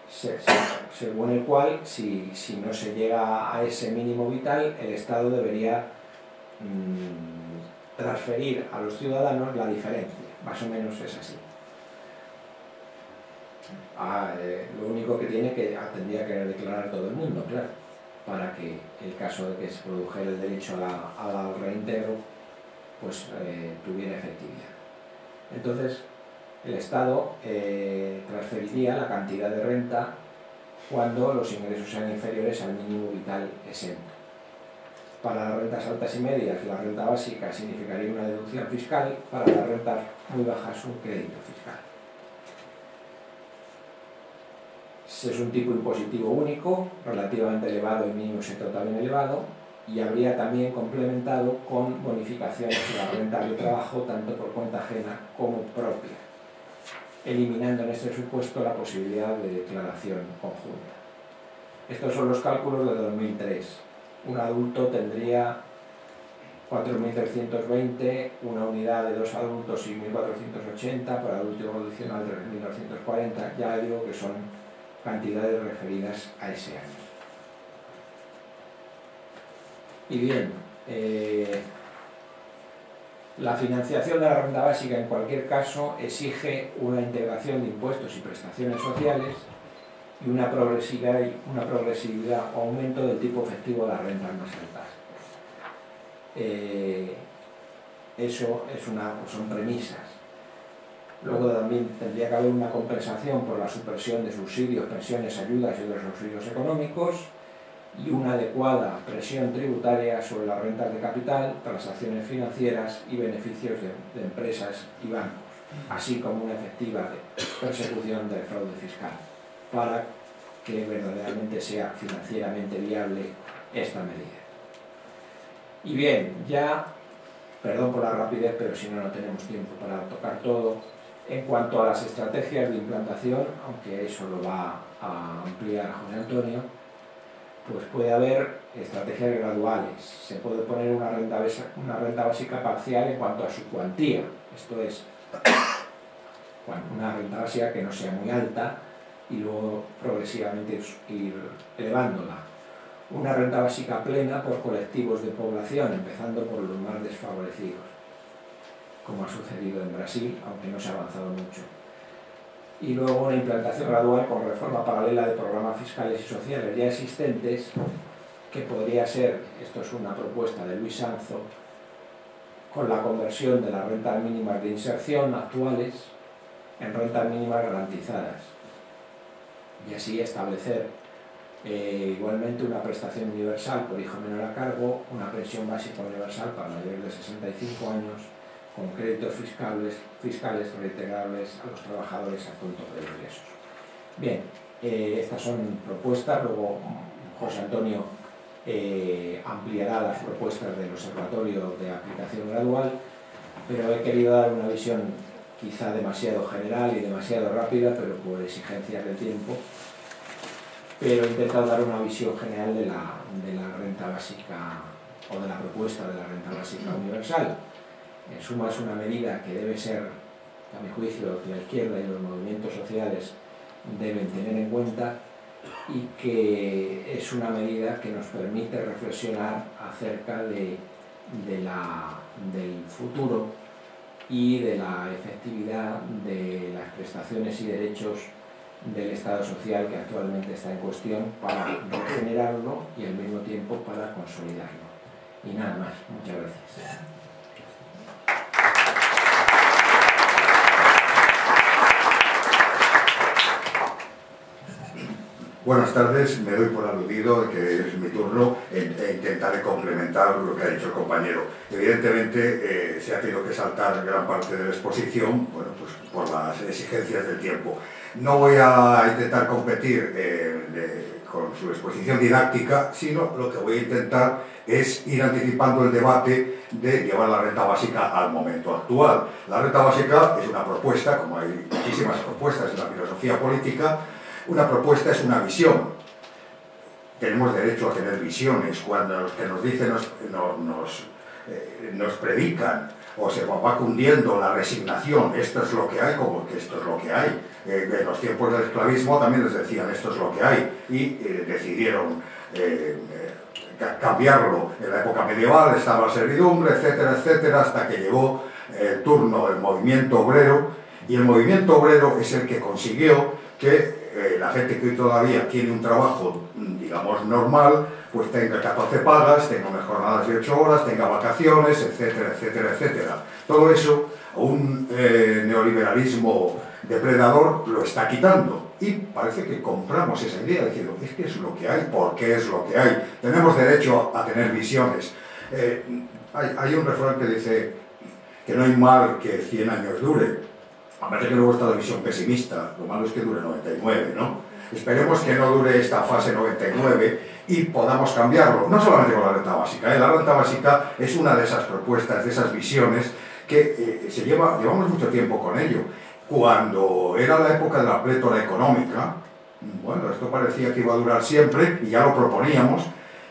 según el cual, si no se llega a ese mínimo vital, el Estado debería transferir a los ciudadanos la diferencia. Más o menos es así. Lo único que tendría que declarar todo el mundo, claro, para que el caso de que se produjera el derecho al reintegro, pues tuviera efectividad. Entonces, el Estado transferiría la cantidad de renta cuando los ingresos sean inferiores al mínimo vital exento. Para las rentas altas y medias, la renta básica significaría una deducción fiscal; para las rentas muy bajas, un crédito fiscal. es un tipo impositivo único, relativamente elevado y mínimo sector también elevado, y habría también complementado con bonificaciones de la renta de trabajo tanto por cuenta ajena como propia, eliminando en este supuesto la posibilidad de declaración conjunta. Estos son los cálculos de 2003. Un adulto tendría 4.320, una unidad de 2 adultos y 1.480, para adulto incondicional 3.940, ya digo que son cantidades referidas a ese año. Y bien, la financiación de la renta básica en cualquier caso exige una integración de impuestos y prestaciones sociales y una progresividad o aumento del tipo efectivo de las rentas más altas. Eso son premisas. Luego también tendría que haber una compensación por la supresión de subsidios, pensiones, ayudas y otros subsidios económicos, y una adecuada presión tributaria sobre las rentas de capital, transacciones financieras y beneficios de empresas y bancos, así como una efectiva persecución del fraude fiscal, para que verdaderamente sea financieramente viable esta medida. Y bien, ya, perdón por la rapidez, pero si no, no tenemos tiempo para tocar todo. En cuanto a las estrategias de implantación, aunque eso lo va a ampliar José Antonio, pues puede haber estrategias graduales. Se puede poner una renta básica parcial en cuanto a su cuantía, esto es, una renta básica que no sea muy alta y luego progresivamente ir elevándola. Una renta básica plena por colectivos de población, empezando por los más desfavorecidos, como ha sucedido en Brasil, aunque no se ha avanzado mucho. Y luego una implantación gradual con reforma paralela de programas fiscales y sociales ya existentes, que podría ser, esto es una propuesta de Luis Sanzo, con la conversión de las rentas mínimas de inserción actuales en rentas mínimas garantizadas, y así establecer igualmente una prestación universal por hijo menor a cargo, una pensión básica universal para mayores de 65 años, con créditos fiscales reintegrables a los trabajadores a punto de ingresos. Bien, estas son propuestas, luego José Antonio ampliará las propuestas del Observatorio de Aplicación Gradual, pero he querido dar una visión quizá demasiado general y demasiado rápida, pero por exigencias del tiempo, pero he intentado dar una visión general de la renta básica o de la propuesta de la renta básica universal. En suma, es una medida que debe ser, a mi juicio, que la izquierda y los movimientos sociales deben tener en cuenta, y que es una medida que nos permite reflexionar acerca del futuro y de la efectividad de las prestaciones y derechos del Estado social que actualmente está en cuestión, para regenerarlo y al mismo tiempo para consolidarlo. Y nada más, muchas gracias. Buenas tardes, me doy por aludido de que es mi turno e intentaré complementar lo que ha dicho el compañero. Evidentemente se ha tenido que saltar gran parte de la exposición, bueno, pues por las exigencias del tiempo. No voy a intentar competir con su exposición didáctica, sino lo que voy a intentar es ir anticipando el debate de llevar la renta básica al momento actual. La renta básica es una propuesta, como hay muchísimas propuestas en la filosofía política. Una propuesta es una visión. Tenemos derecho a tener visiones. Cuando los que nos dicen nos predican o se va cundiendo la resignación, esto es lo que hay, como que esto es lo que hay. En los tiempos del esclavismo también les decían esto es lo que hay, y decidieron cambiarlo. En la época medieval estaba la servidumbre, etcétera, etcétera, hasta que llegó el turno del movimiento obrero, y el movimiento obrero es el que consiguió que la gente que hoy todavía tiene un trabajo, digamos, normal, pues tenga 14 pagas, tenga unas jornadas de 8 horas, tenga vacaciones, etcétera, etcétera, etcétera. Todo eso, un neoliberalismo depredador lo está quitando. Y parece que compramos esa idea, diciendo, es que es lo que hay, porque es lo que hay. Tenemos derecho a tener visiones. Hay un refrán que dice que no hay mal que 100 años dure. Parece que luego está la visión pesimista, lo malo es que dure 99, ¿no? Esperemos que no dure esta fase 99 y podamos cambiarlo, no solamente con la renta básica. La renta básica es una de esas propuestas, de esas visiones que llevamos mucho tiempo con ello. Cuando era la época de la plétora económica, bueno, esto parecía que iba a durar siempre y ya lo proponíamos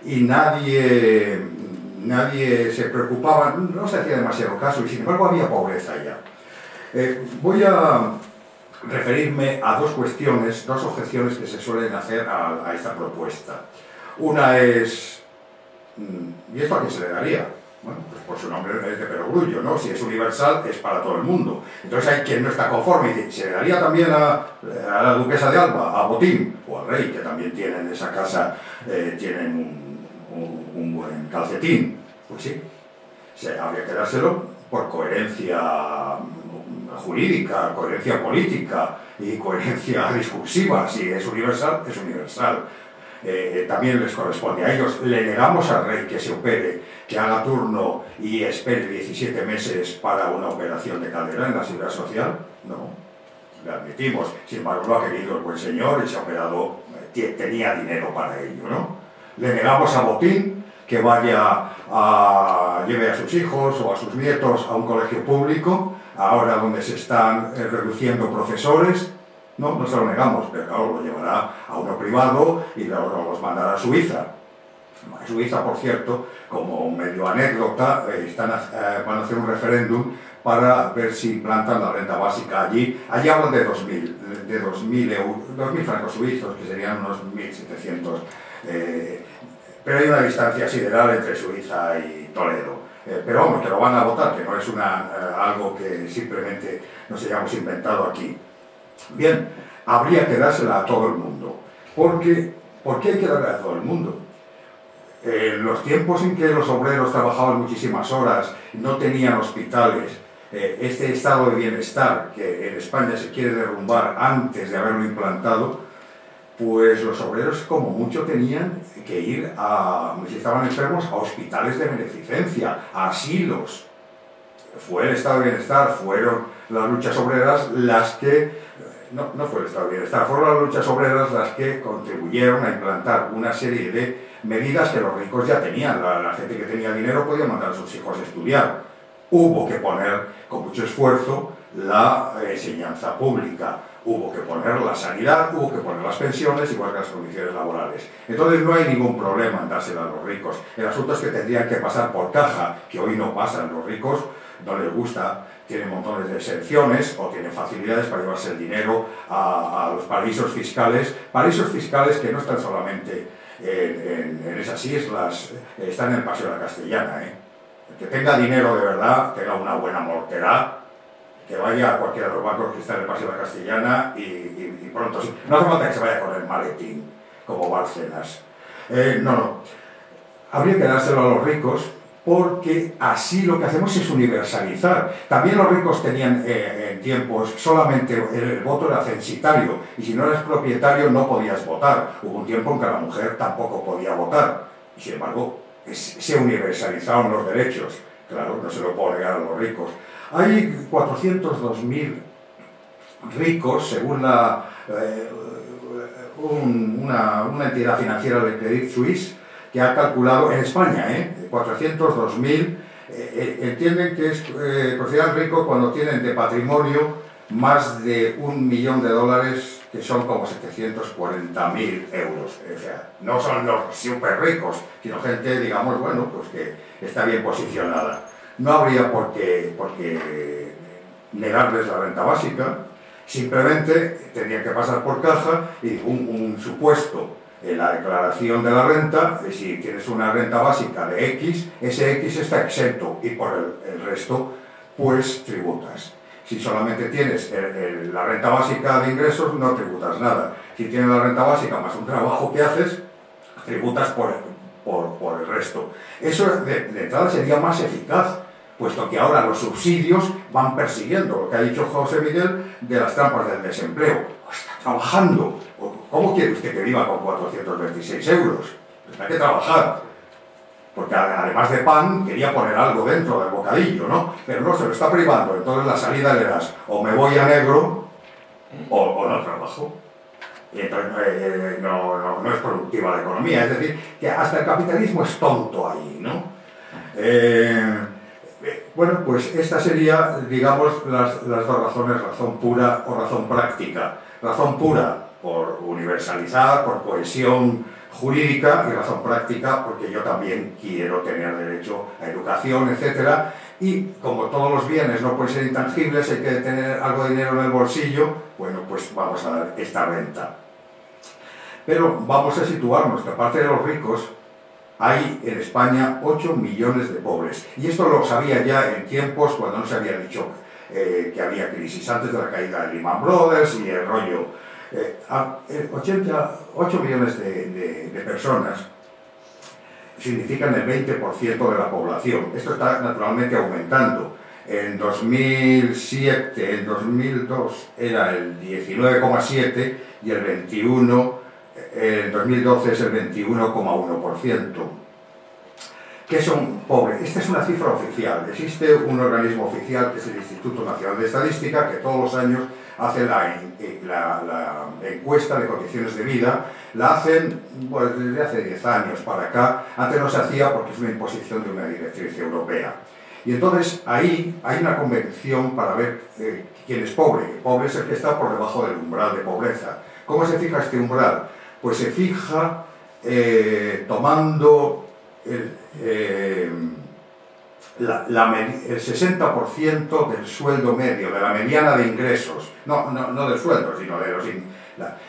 y nadie se preocupaba, no se hacía demasiado caso y sin embargo había pobreza ya. Voy a referirme a dos cuestiones, dos objeciones que se suelen hacer a esta propuesta. Una es, ¿y esto a quién se le daría? Bueno, pues por su nombre es de perogrullo, ¿no? Si es universal, es para todo el mundo. Entonces hay quien no está conforme y dice, ¿se le daría también a la duquesa de Alba, a Botín o al rey, que también tienen en esa casa, tienen un buen calcetín? Pues sí, habría que dárselo por coherencia jurídica, coherencia política y coherencia discursiva. Si es universal, es universal. También les corresponde a ellos. Le negamos al rey que se opere, que haga turno y espere 17 meses para una operación de cadera en la Seguridad Social. No, le admitimos. Sin embargo, lo ha querido el buen señor y se ha operado, tenía dinero para ello, ¿no? Le negamos a Botín que lleve a sus hijos o a sus nietos a un colegio público, ahora donde se están reduciendo profesores. No, no se lo negamos, pero claro, lo llevará a uno privado y luego los mandará a Suiza. Suiza, por cierto, como medio anécdota, van a hacer un referéndum para ver si implantan la renta básica allí. Allí hablan de 2.000 francos suizos, que serían unos 1.700. Pero hay una distancia sideral entre Suiza y Toledo. Pero vamos, que lo van a votar, que no es algo que simplemente nos hayamos inventado aquí. Bien, habría que dársela a todo el mundo. ¿Por qué hay que darla a todo el mundo? En los tiempos en que los obreros trabajaban muchísimas horas, no tenían hospitales, este estado de bienestar que en España se quiere derrumbar antes de haberlo implantado, pues los obreros como mucho tenían que ir si estaban enfermos, a hospitales de beneficencia, a asilos. Fue el estado de bienestar, fueron las luchas obreras las que... No fue el estado de bienestar, fueron las luchas obreras las que contribuyeron a implantar una serie de medidas que los ricos ya tenían. La gente que tenía dinero podía mandar a sus hijos a estudiar. Hubo que poner con mucho esfuerzo la enseñanza pública, hubo que poner la sanidad, hubo que poner las pensiones, igual que las condiciones laborales. Entonces no hay ningún problema en dársela a los ricos. El asunto es que tendrían que pasar por caja, que hoy no pasan. Los ricos no les gusta, tienen montones de exenciones o tienen facilidades para llevarse el dinero a los paraísos fiscales que no están solamente en esas islas, están en el Paseo de la Castellana. El que tenga dinero de verdad, tenga una buena mortera, que vaya a cualquiera de los bancos que están en el Paseo de la Castellana y pronto sí. No hace falta que se vaya con el maletín, como Bárcenas. No. Habría que dárselo a los ricos, porque así lo que hacemos es universalizar. También los ricos tenían en tiempos solamente el voto era censitario, y si no eras propietario no podías votar. Hubo un tiempo en que la mujer tampoco podía votar, y sin embargo se universalizaron los derechos. Claro, no se lo puedo negar a los ricos. Hay 402.000 ricos, según una entidad financiera de Credit Suisse, que ha calculado en España, 402.000, entienden que consideran ricos cuando tienen de patrimonio más de $1 millón, que son como 740.000 euros. O sea, no son los súper ricos, sino gente, digamos, bueno, pues que está bien posicionada. No habría por qué negarles la renta básica, simplemente tendrían que pasar por caja y un supuesto en la declaración de la renta, si tienes una renta básica de X, ese X está exento y por el resto pues tributas. Si solamente tienes la renta básica de ingresos, no tributas nada. Si tienes la renta básica más un trabajo que haces, tributas por el resto. Eso de entrada sería más eficaz, puesto que ahora los subsidios van persiguiendo lo que ha dicho José Miguel de las trampas del desempleo. Está trabajando. ¿Cómo quiere usted que viva con 426 euros? Tendrá que trabajar. Porque además de pan, quería poner algo dentro del bocadillo, ¿no? Pero no, se lo está privando. Entonces la salida le das, o me voy a negro, o no trabajo. Y entonces no es productiva la economía. Es decir, que hasta el capitalismo es tonto ahí, ¿no? Bueno, pues esta sería, digamos, las dos razones, razón pura o razón práctica. Razón pura por universalizar, por cohesión jurídica, y razón práctica porque yo también quiero tener derecho a educación, etcétera. Y como todos los bienes no pueden ser intangibles, hay que tener algo de dinero en el bolsillo, bueno, pues vamos a dar esta renta. Pero vamos a situarnos que aparte de los ricos, hay en España 8 millones de pobres. Y esto lo sabía ya en tiempos cuando no se había dicho que había crisis, antes de la caída de Lehman Brothers y el rollo. 8 millones de personas significan el 20% de la población. Esto está naturalmente aumentando. En 2007, en 2002 era el 19,7% y el 21, en 2012 es el 21,1%. ¿Qué son pobres? Esta es una cifra oficial. Existe un organismo oficial que es el Instituto Nacional de Estadística que todos los años hace la encuesta de condiciones de vida. La hacen pues, desde hace 10 años para acá. Antes no se hacía porque es una imposición de una directriz europea. Y entonces ahí hay una convención para ver quién es pobre. Pobre es el que está por debajo del umbral de pobreza. ¿Cómo se fija este umbral? Pues se fija tomando el 60% del sueldo medio, de la mediana de ingresos, no del sueldo, sino de los...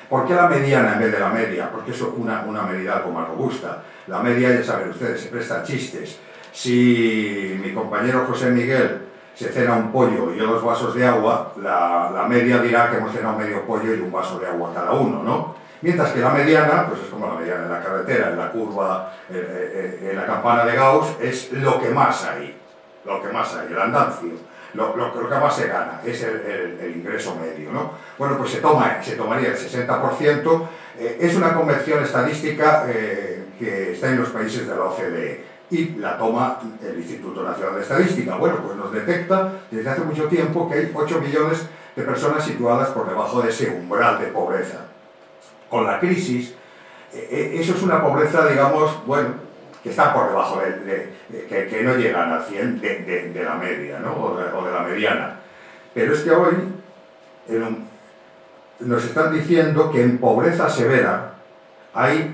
¿Por qué la mediana en vez de la media? Porque es una medida algo más robusta. La media, ya saben ustedes, se presta a chistes. Si mi compañero José Miguel se cena un pollo y yo 2 vasos de agua, la media dirá que hemos cenado medio pollo y un vaso de agua cada uno, ¿no? Mientras que la mediana, pues es como la mediana en la carretera, en la curva, en la campana de Gauss, es lo que más hay, el andancio, lo que más se gana, es el ingreso medio, ¿no? Bueno, pues se tomaría el 60%, es una convención estadística que está en los países de la OCDE, y la toma el Instituto Nacional de Estadística. Bueno, pues nos detecta desde hace mucho tiempo que hay 8 millones de personas situadas por debajo de ese umbral de pobreza. Con la crisis, eso es una pobreza, digamos, bueno, que está por debajo, que no llegan al 100 de la media, ¿no? o de la mediana. Pero es que hoy nos están diciendo que en pobreza severa hay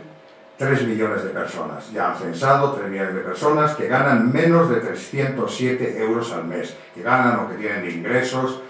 3 millones de personas. Ya han censado 3 millones de personas que ganan menos de 307 euros al mes, que ganan o que tienen ingresos.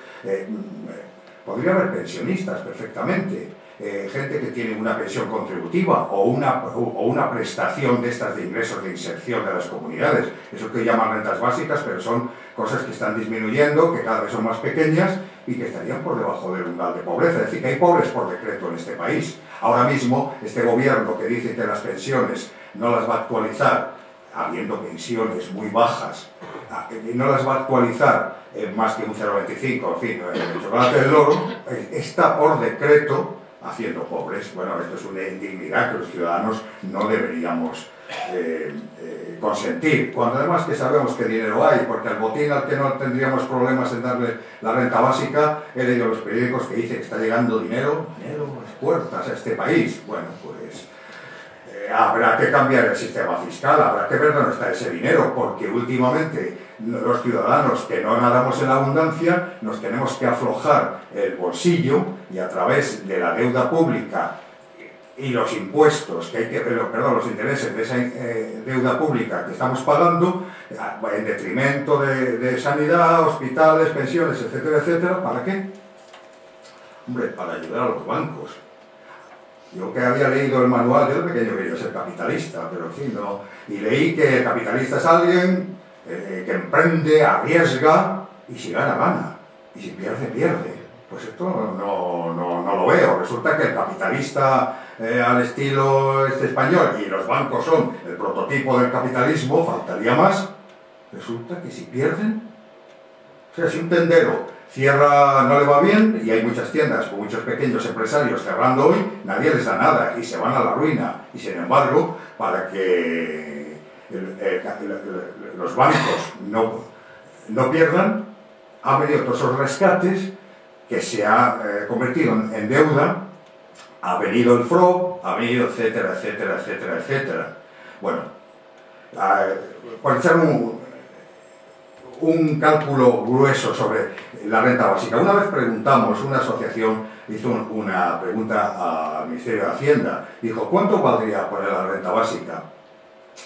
Podría haber pensionistas perfectamente. Gente que tiene una pensión contributiva o una prestación de estas de ingresos de inserción de las comunidades. Eso que llaman rentas básicas, pero son cosas que están disminuyendo, que cada vez son más pequeñas y que estarían por debajo del umbral de pobreza. Es decir, que hay pobres por decreto en este país. Ahora mismo, este gobierno que dice que las pensiones no las va a actualizar, habiendo pensiones muy bajas, no las va a actualizar más que un 0,25, en fin, el chocolate del loro, está por decreto haciendo pobres. Bueno, esto es una indignidad que los ciudadanos no deberíamos consentir, cuando además que sabemos que dinero hay, porque al botín al que no tendríamos problemas en darle la renta básica, he leído los periódicos que dice que está llegando dinero a las puertas a este país. Bueno, pues habrá que cambiar el sistema fiscal, habrá que ver dónde está ese dinero, porque últimamente los ciudadanos que no nadamos en la abundancia nos tenemos que aflojar el bolsillo y a través de la deuda pública y los impuestos, los intereses de esa deuda pública que estamos pagando, en detrimento de sanidad, hospitales, pensiones, etcétera, etcétera. ¿Para qué? Hombre, para ayudar a los bancos. Yo que había leído el manual, yo de pequeño quería ser capitalista, pero en fin, no. Y leí que el capitalista es alguien que emprende, arriesga, y si gana, gana. Y si pierde, pierde. Pues esto no lo veo. Resulta que el capitalista al estilo español, y los bancos son el prototipo del capitalismo, faltaría más. Resulta que si pierden, o sea, si un tendero cierra, no le va bien, y hay muchas tiendas con muchos pequeños empresarios cerrando hoy, nadie les da nada y se van a la ruina. Y sin embargo, para que los bancos no pierdan, ha venido todos esos rescates que se ha convertido en deuda ha venido el FROB, ha venido etcétera, etcétera, etcétera, etcétera. Bueno, por echar un cálculo grueso sobre la renta básica. Una vez preguntamos, una asociación hizo una pregunta al Ministerio de Hacienda, dijo, ¿cuánto valdría poner la renta básica?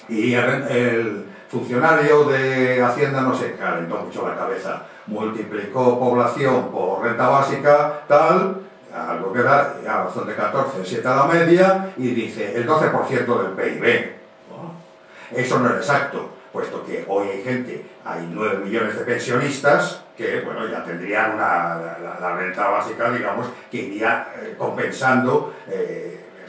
Y el funcionario de Hacienda no se calentó mucho la cabeza, multiplicó población por renta básica, tal, algo que da a razón de 14, 7 a la media, y dice el 12% del PIB. Eso no es exacto, puesto que hoy hay 9 millones de pensionistas que, bueno, ya tendrían la renta básica, digamos, que iría compensando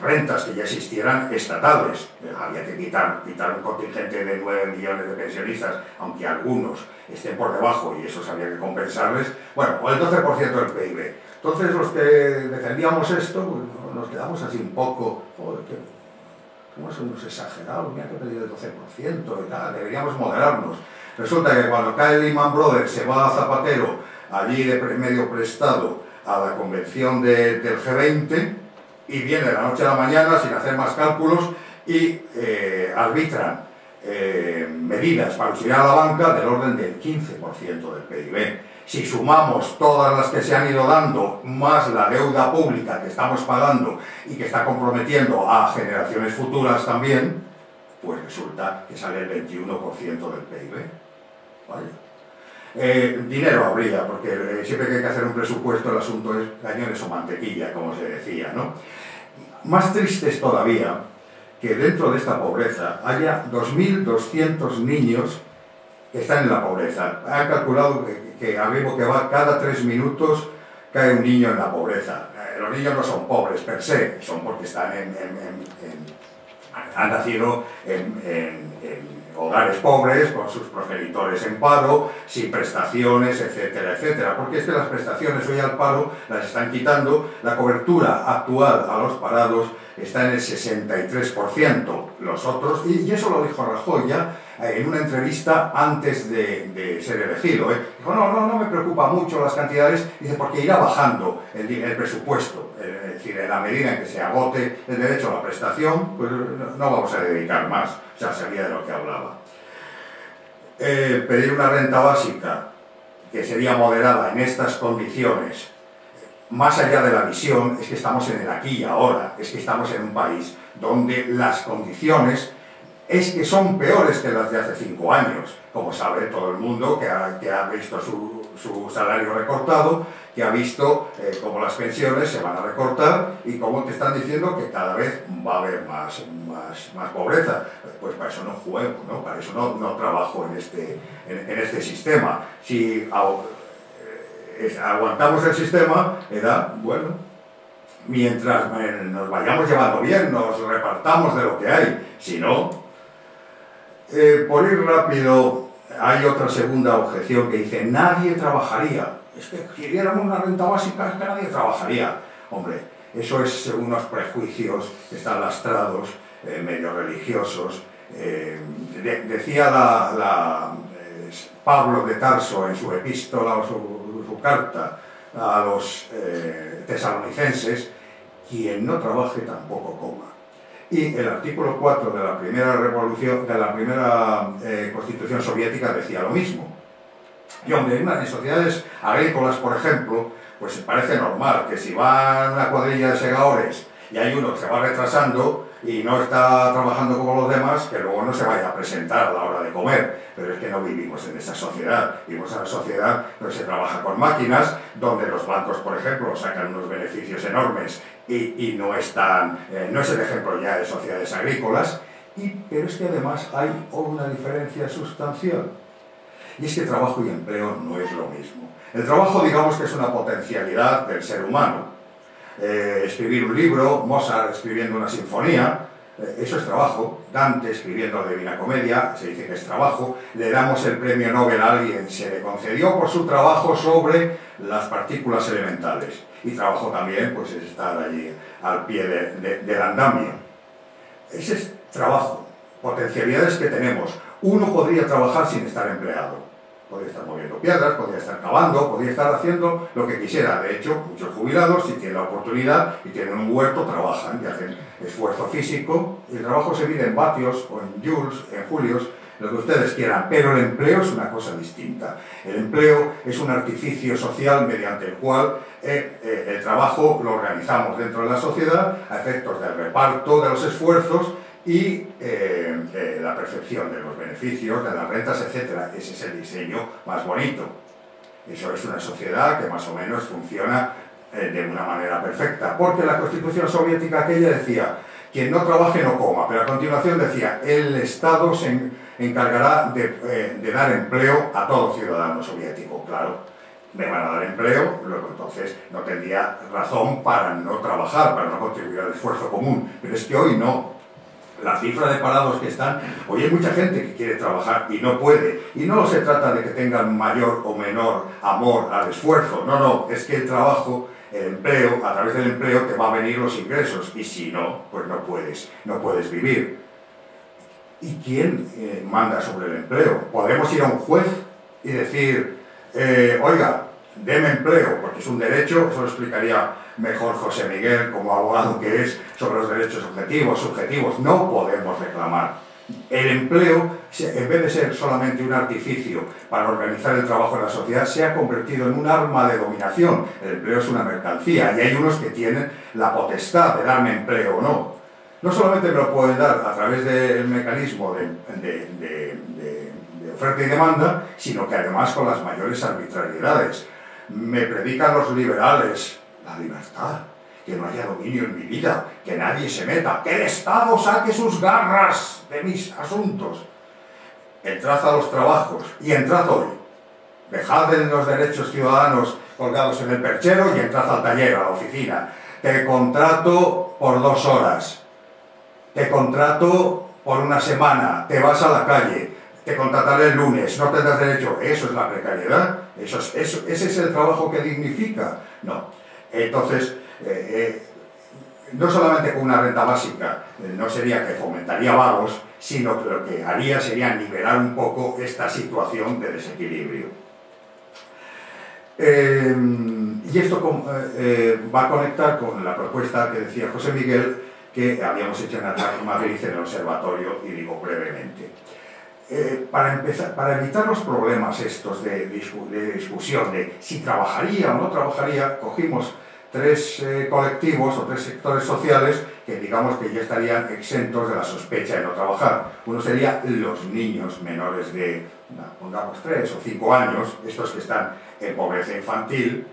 rentas que ya existieran estatales. Había que quitar un contingente de 9 millones de pensionistas, aunque algunos estén por debajo y esos había que compensarles. Bueno, o el 12% del PIB. Entonces los que defendíamos esto, pues, nos quedamos así un poco, joder, ¿cómo son unos exagerados? Mira que pedir el 12% y tal, deberíamos moderarnos. Resulta que cuando cae Lehman Brothers se va a Zapatero, allí de medio prestado, a la convención del G20, y viene de la noche a la mañana sin hacer más cálculos y arbitran medidas para auxiliar a la banca del orden del 15% del PIB. Si sumamos todas las que se han ido dando, más la deuda pública que estamos pagando y que está comprometiendo a generaciones futuras también, pues resulta que sale el 21% del PIB. Vaya. Dinero habría, porque siempre que hay que hacer un presupuesto el asunto es cañones o mantequilla, como se decía, ¿no? Más triste es todavía que dentro de esta pobreza haya 2.200 niños que están en la pobreza. Han calculado que al ritmo que va, cada 3 minutos cae un niño en la pobreza. Los niños no son pobres per se, son porque están han nacido en hogares pobres, con sus progenitores en paro, sin prestaciones, etcétera, etcétera. Porque es que las prestaciones hoy al paro las están quitando, la cobertura actual a los parados está en el 63%, los otros, y eso lo dijo Rajoy ya en una entrevista antes de ser elegido. Dijo, no me preocupa mucho las cantidades, dice, porque irá bajando el presupuesto, es decir, en la medida en que se agote el derecho a la prestación, pues no vamos a dedicar más, o sea, sabía de lo que hablaba. Pedir una renta básica que sería moderada en estas condiciones, más allá de la visión, es que estamos en el aquí y ahora, es que estamos en un país donde las condiciones es que son peores que las de hace 5 años, como sabe todo el mundo que ha visto su salario recortado, que ha visto cómo las pensiones se van a recortar y cómo te están diciendo que cada vez va a haber más pobreza. Pues para eso no juego, ¿no? Para eso no trabajo en este sistema. Si aguantamos el sistema, era, bueno, mientras nos vayamos llevando bien, nos repartamos de lo que hay. Si no, por ir rápido, hay otra segunda objeción que dice, nadie trabajaría. Es que si diéramos una renta básica, es que nadie trabajaría. Hombre, eso es según unos prejuicios que están lastrados, medio religiosos. Decía Pablo de Tarso en su epístola o su carta a los tesalonicenses, quien no trabaje tampoco coma. Y el artículo 4 de la primera revolución, de la primera Constitución soviética decía lo mismo. Y hombre, en sociedades agrícolas, por ejemplo, pues parece normal que si van una cuadrilla de segadores y hay uno que se va retrasando y no está trabajando como los demás, que luego no se vaya a presentar a la hora de comer. Pero es que no vivimos en esa sociedad, vivimos en una sociedad donde se trabaja con máquinas, donde los bancos, por ejemplo, sacan unos beneficios enormes y no es el ejemplo ya de sociedades agrícolas, pero es que además hay una diferencia sustancial. Y es que trabajo y empleo no es lo mismo. El trabajo, digamos que es una potencialidad del ser humano. Escribir un libro, Mozart escribiendo una sinfonía, eso es trabajo. Dante escribiendo la Divina Comedia, se dice que es trabajo. Le damos el premio Nobel a alguien, se le concedió por su trabajo sobre las partículas elementales. Y trabajo también, pues es estar allí al pie del andamio. Ese es trabajo, potencialidades que tenemos. Uno podría trabajar sin estar empleado. Podía estar moviendo piedras, podía estar cavando, podía estar haciendo lo que quisiera. De hecho, muchos jubilados, si tienen la oportunidad y tienen un huerto, trabajan y hacen esfuerzo físico. El trabajo se mide en vatios o en joules, en julios, lo que ustedes quieran, pero el empleo es una cosa distinta. El empleo es un artificio social mediante el cual el trabajo lo organizamos dentro de la sociedad a efectos del reparto de los esfuerzos y la percepción de los beneficios, de las rentas, etc. Ese es el diseño más bonito. Eso es una sociedad que más o menos funciona de una manera perfecta, porque la Constitución soviética aquella decía: quien no trabaje no coma, pero a continuación decía: el Estado se encargará de dar empleo a todo ciudadano soviético. Claro, me van a dar empleo, luego entonces no tendría razón para no trabajar, para no contribuir al esfuerzo común, pero es que hoy no. La cifra de parados que están, hoy hay mucha gente que quiere trabajar y no puede, y no se trata de que tengan mayor o menor amor al esfuerzo, no, es que el trabajo, el empleo, a través del empleo te va a venir los ingresos, y si no, pues no puedes vivir. ¿Y quién manda sobre el empleo? Podemos ir a un juez y decir, oiga, deme empleo, porque es un derecho. Eso lo explicaría mejor José Miguel, como abogado que es, sobre los derechos objetivos, subjetivos. No podemos reclamar. El empleo, en vez de ser solamente un artificio para organizar el trabajo en la sociedad, se ha convertido en un arma de dominación. El empleo es una mercancía y hay unos que tienen la potestad de darme empleo o no. No solamente me lo pueden dar a través del mecanismo de oferta y demanda, sino que además con las mayores arbitrariedades. Me predican los liberales la libertad, que no haya dominio en mi vida, que nadie se meta, que el Estado saque sus garras de mis asuntos. Entrad a los trabajos, y entrad hoy. Dejad de los derechos ciudadanos colgados en el perchero y entrad al taller, a la oficina. Te contrato por 2 horas. Te contrato por una semana, te vas a la calle, te contrataré el lunes, no tendrás derecho. ¿Eso es la precariedad? ¿Ese es el trabajo que dignifica? No. Entonces, no solamente con una renta básica, no sería que fomentaría vagos, sino que lo que haría sería nivelar un poco esta situación de desequilibrio. Y esto va a conectar con la propuesta que decía José Miguel, que habíamos hecho en Madrid en el observatorio, y digo brevemente. Para evitar los problemas estos de discusión de si trabajaría o no trabajaría, cogimos 3 colectivos o 3 sectores sociales que digamos que ya estarían exentos de la sospecha de no trabajar. Uno sería los niños menores de, pongamos 3 o 5 años, estos que están en pobreza infantil,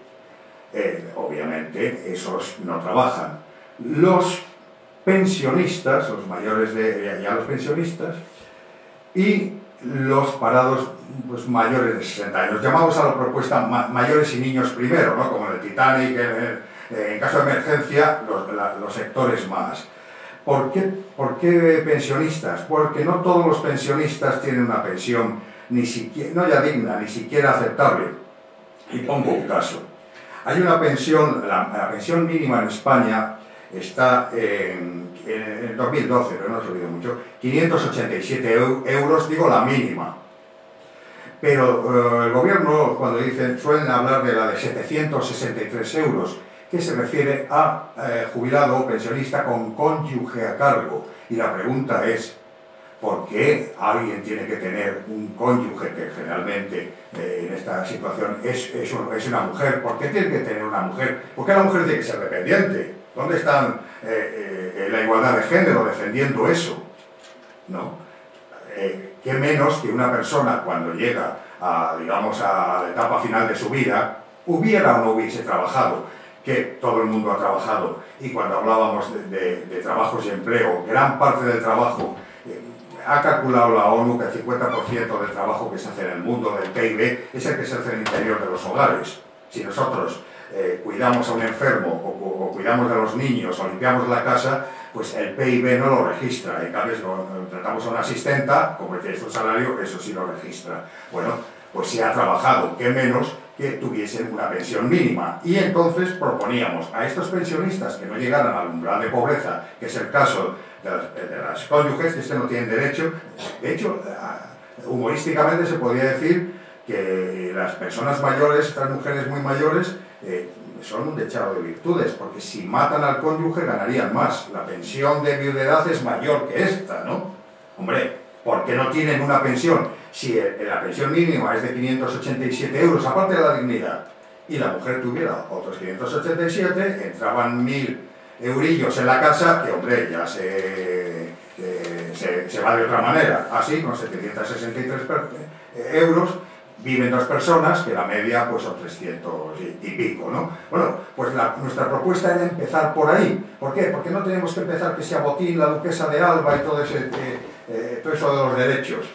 obviamente esos no trabajan. Los pensionistas, los mayores de ya los pensionistas, y los parados pues, mayores de 60 años. Llamamos a la propuesta mayores y niños primero, ¿no? Como en el Titanic, en caso de emergencia, los sectores más. ¿Por qué pensionistas? Porque no todos los pensionistas tienen una pensión, ni siquiera, no ya digna, ni siquiera aceptable. Y pongo un caso. Hay una pensión, la pensión mínima en España está en 2012, pero no os olvido mucho, 587 euros, digo la mínima. Pero el gobierno, cuando dicen, suelen hablar de la de 763 euros, que se refiere a jubilado o pensionista con cónyuge a cargo. Y la pregunta es, ¿por qué alguien tiene que tener un cónyuge, que generalmente en esta situación es una mujer? ¿Por qué tiene que tener una mujer? ¿Por qué la mujer tiene que ser dependiente? ¿Dónde están la igualdad de género defendiendo eso? ¿No? ¿Qué menos que una persona cuando llega digamos, a la etapa final de su vida, hubiera o no hubiese trabajado, que todo el mundo ha trabajado, y cuando hablábamos de trabajos y empleo, gran parte del trabajo, ha calculado la ONU que el 50% del trabajo que se hace en el mundo, del PIB, es el que se hace en el interior de los hogares. Si nosotros cuidamos a un enfermo o cuidamos de los niños o limpiamos la casa, pues el PIB no lo registra. En cambio, si tratamos a una asistenta, como es un salario, eso sí lo registra. Bueno, pues si ha trabajado, qué menos que tuviesen una pensión mínima. Y entonces proponíamos a estos pensionistas que no llegaran al umbral de pobreza, que es el caso de las cónyuges, que no tienen derecho. De hecho, humorísticamente se podría decir que las personas mayores, estas mujeres muy mayores, son un dechado de virtudes, porque si matan al cónyuge ganarían más. La pensión de viudedad es mayor que esta, ¿no? Hombre, ¿por qué no tienen una pensión? Si la pensión mínima es de 587 euros, aparte de la dignidad, y la mujer tuviera otros 587, entraban 1000 eurillos en la casa, que hombre, ya se va de otra manera. Así, con 763 euros, viven 2 personas, que la media pues son 300 y pico, ¿no? Bueno, pues nuestra propuesta era empezar por ahí. ¿Por qué? Porque no tenemos que empezar que sea Botín, la duquesa de Alba y todo eso de los derechos.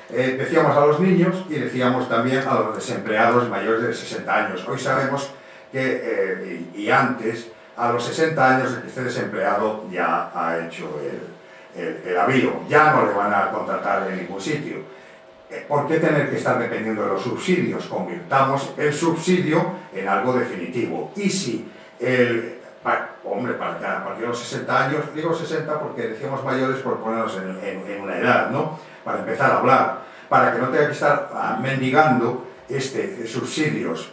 Decíamos a los niños y decíamos también a los desempleados mayores de 60 años. Hoy sabemos que, y antes, a los 60 años el que esté desempleado ya ha hecho el avío, ya no le van a contratar en ningún sitio. ¿Por qué tener que estar dependiendo de los subsidios? Convirtamos el subsidio en algo definitivo. Y si hombre, a partir de los 60 años, digo 60 porque decíamos mayores por ponernos en una edad, ¿no? Para empezar a hablar, para que no tenga que estar mendigando subsidios,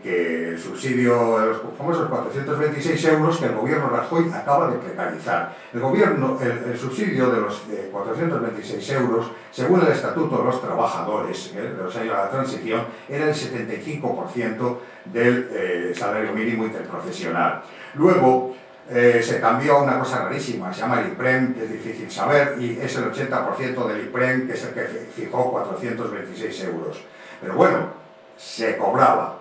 que el subsidio de los famosos 426 euros que el gobierno Rajoy acaba de precarizar. El subsidio de los 426 euros, según el Estatuto de los Trabajadores de los años de la transición, era el 75% del salario mínimo interprofesional. Luego se cambió a una cosa rarísima, se llama el IPREM, que es difícil saber, y es el 80% del IPREM, que es el que fijó 426 euros. Pero bueno, se cobraba.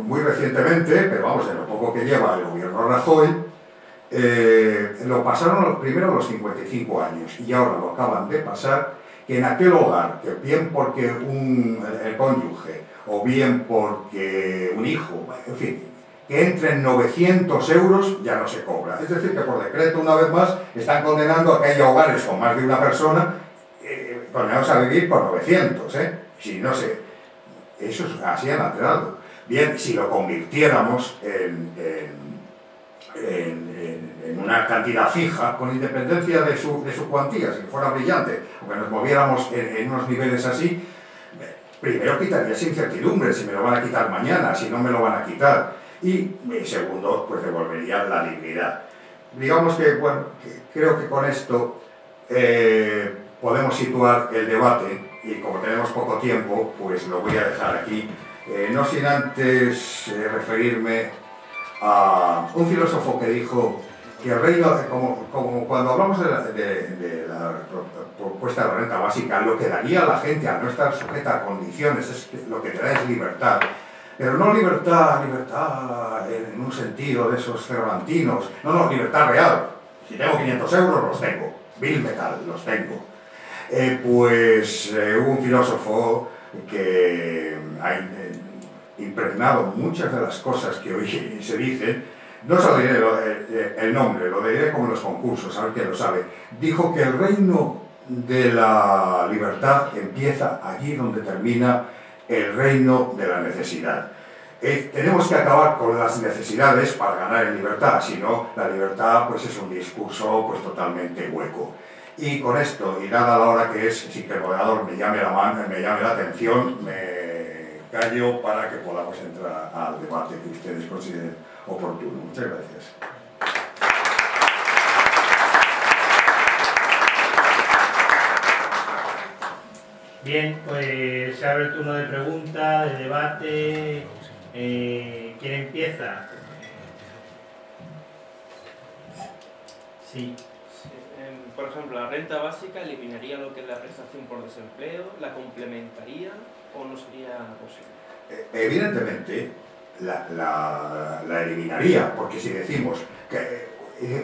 Muy recientemente, pero vamos, en lo poco que lleva el gobierno Rajoy, lo pasaron primero a los 55 años y ahora lo acaban de pasar, que en aquel hogar, que bien porque el cónyuge o bien porque un hijo, en fin, que entren 900 euros ya no se cobra. Es decir, que por decreto, una vez más, están condenando a que haya hogares con más de una persona condenados a vivir por 900, Si no sé, eso así han alterado. Bien, si lo convirtiéramos en una cantidad fija, con independencia de su cuantía, si fuera brillante, aunque nos moviéramos en unos niveles así, primero quitaría esa incertidumbre, si me lo van a quitar mañana, si no me lo van a quitar, y segundo, pues devolvería la dignidad. Digamos que, bueno, creo que con esto podemos situar el debate, y como tenemos poco tiempo, pues lo voy a dejar aquí, no sin antes referirme a un filósofo que dijo que el reino, como cuando hablamos de la propuesta de la renta básica, lo que daría a la gente al no estar sujeta a condiciones, lo que te da es libertad, pero no libertad en un sentido de esos cervantinos, no, libertad real. Si tengo 500 euros, los tengo, Bill Metal, los tengo. Pues hubo un filósofo que ha impregnado muchas de las cosas que hoy se dicen. No os diré el nombre, lo diré como en los concursos, a ver quién lo sabe. Dijo que el reino de la libertad empieza allí donde termina el reino de la necesidad. Tenemos que acabar con las necesidades para ganar en libertad, si no, la libertad pues es un discurso pues totalmente hueco. Y con esto, y dada la hora que es, sin que el moderador me llame la atención, me callo para que podamos entrar al debate que ustedes consideren oportuno. Muchas gracias. Bien, pues se abre el turno de preguntas, de debate. ¿Quién empieza? Sí. Por ejemplo, la renta básica eliminaría lo que es la prestación por desempleo, la complementaría o no sería posible. Evidentemente la eliminaría, porque si decimos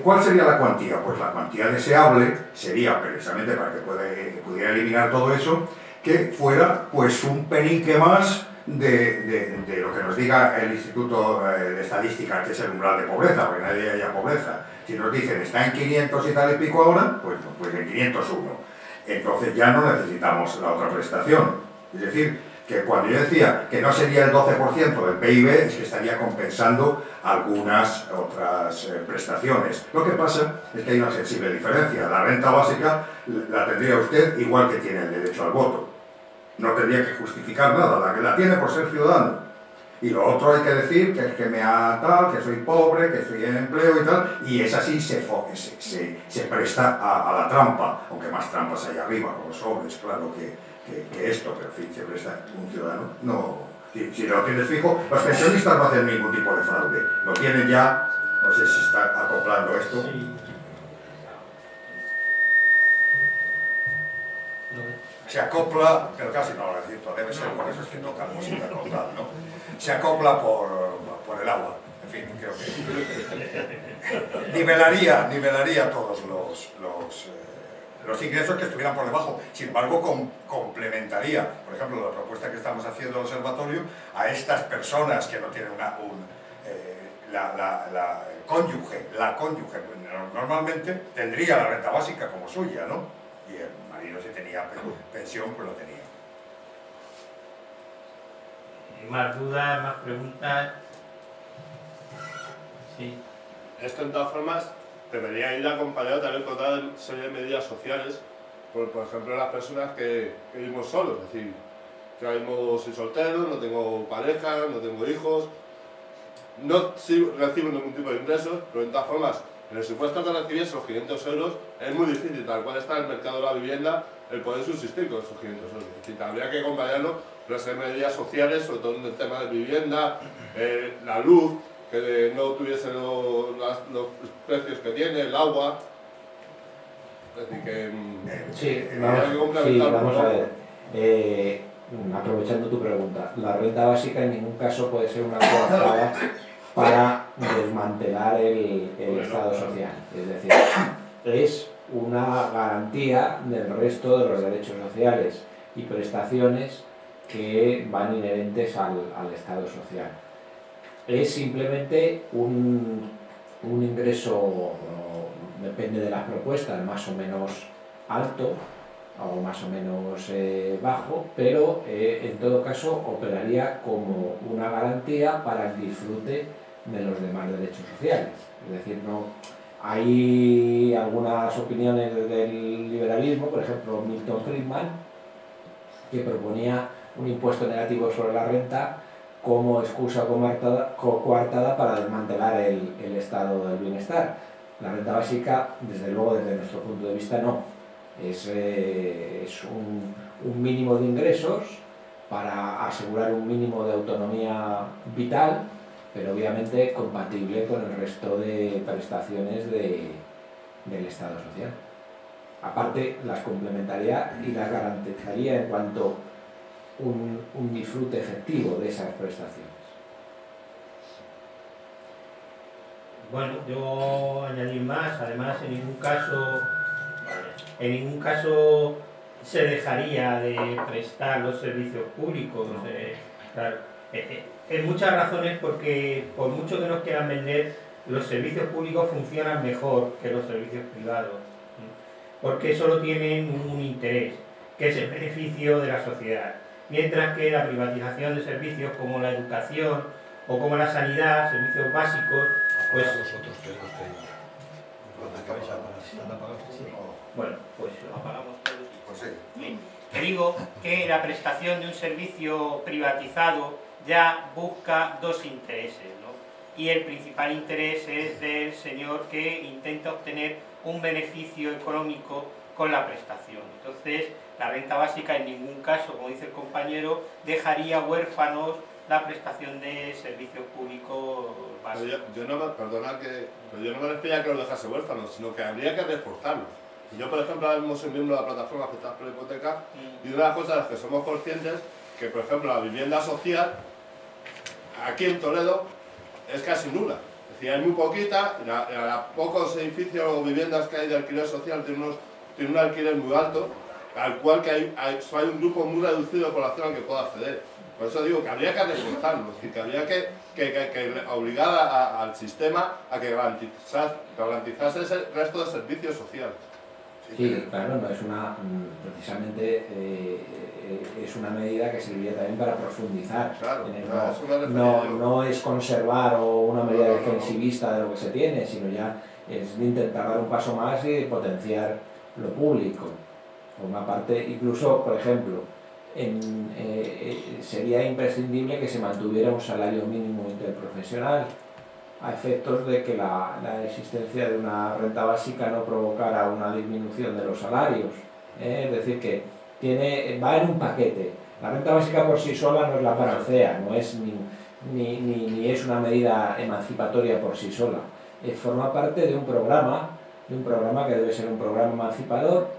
¿cuál sería la cuantía? Pues la cuantía deseable sería, precisamente para que pudiera eliminar todo eso, que fuera pues un penique más de lo que nos diga el Instituto de Estadística, que es el umbral de pobreza, porque nadie haya pobreza. Si nos dicen está en 500 y tal y pico ahora, pues en 501. Entonces ya no necesitamos la otra prestación. Es decir, que cuando yo decía que no sería el 12% del PIB, es que estaría compensando algunas otras prestaciones. Lo que pasa es que hay una sensible diferencia. La renta básica la tendría usted igual que tiene el derecho al voto. No tendría que justificar nada, la que la tiene por ser ciudadano. Y lo otro hay que decir que es que me ha tal, que soy pobre, que estoy en empleo y tal, y es así, se presta a la trampa, aunque más trampas hay arriba, con los sobres, claro que esto, pero en fin, se presta un ciudadano. No, si lo tienes fijo, los pensionistas no hacen ningún tipo de fraude, lo tienen ya, no sé si está acoplando esto. Sí. Se acopla, pero casi no lo necesito, debe ser por eso es que toca música como tal, ¿no? Se acopla por el agua, en fin, creo que nivelaría todos los ingresos que estuvieran por debajo. Sin embargo, complementaría, por ejemplo, la propuesta que estamos haciendo al observatorio, a estas personas que no tienen la cónyuge, normalmente tendría la renta básica como suya, ¿no? Y el marido, si tenía pensión, pues lo tenía. ¿Más dudas, más preguntas? Sí. Esto, en todas formas, debería ir acompañado también con otra serie de medidas sociales, por ejemplo, las personas que vivimos solos, es decir, yo ahora mismo soy soltero, no tengo pareja, no tengo hijos, no recibo ningún tipo de ingresos, pero en todas formas, en el supuesto que recibiese los 500 euros, es muy difícil, tal cual está el mercado de la vivienda, el poder subsistir con esos 500 euros. Es decir, habría que acompañarlo con las medidas sociales, sobre todo en el tema de vivienda, la luz, que no tuviese los precios que tiene, el agua. Es decir, que Sí, habría que complementar vamos a ver. Aprovechando tu pregunta, la renta básica en ningún caso puede ser una coartada para desmantelar el Estado social. Es decir, es una garantía del resto de los derechos sociales y prestaciones que van inherentes al Estado social. Es simplemente un ingreso, depende de las propuestas, más o menos alto o más o menos bajo, pero en todo caso operaría como una garantía para el disfrute de los demás derechos sociales. Es decir, no hay algunas opiniones del liberalismo, por ejemplo Milton Friedman, que proponía un impuesto negativo sobre la renta como excusa coartada para desmantelar el estado del bienestar. La renta básica, desde luego, desde nuestro punto de vista, no. Es un mínimo de ingresos para asegurar un mínimo de autonomía vital, pero obviamente compatible con el resto de prestaciones del Estado social. Aparte, las complementaría y las garantizaría en cuanto un disfrute efectivo de esas prestaciones. Bueno, yo añadir más, además en ningún caso se dejaría de prestar los servicios públicos. Claro, en muchas razones, porque por mucho que nos quieran vender, los servicios públicos funcionan mejor que los servicios privados, porque solo tienen un interés, que es el beneficio de la sociedad, mientras que la privatización de servicios como la educación o como la sanidad, servicios básicos, pues... Bueno, pues lo apagamos todos. Pues sí. Te digo que la prestación de un servicio privatizado ya busca dos intereses, ¿no? Y el principal interés es del señor que intenta obtener un beneficio económico con la prestación. Entonces, la renta básica en ningún caso, como dice el compañero, dejaría huérfanos la prestación de servicios públicos básicos. Yo no me refería a que los dejase huérfanos, sino que habría que reforzarlos. Yo, por ejemplo, ahora mismo soy miembro de la plataforma afectadas por la hipoteca y una de las cosas de las que somos conscientes que, por ejemplo, la vivienda social aquí en Toledo es casi nula. Es decir, hay muy poquita, pocos edificios o viviendas que hay de alquiler social tienen un alquiler muy alto, al cual que hay un grupo muy reducido de población que pueda acceder. Por eso digo que habría que reforzarlo, es decir, que habría que obligar al sistema a que garantizase ese resto de servicios sociales. Sí, claro, no es precisamente es una medida que serviría también para profundizar. Claro, no es conservar o una medida defensivista de lo que se tiene, sino ya es intentar dar un paso más y potenciar lo público. Por una parte, incluso, por ejemplo, sería imprescindible que se mantuviera un salario mínimo interprofesional, a efectos de que la existencia de una renta básica no provocara una disminución de los salarios. Es decir, que va en un paquete. La renta básica por sí sola no es la panacea, no es ni es una medida emancipatoria por sí sola. Forma parte de un programa que debe ser un programa emancipador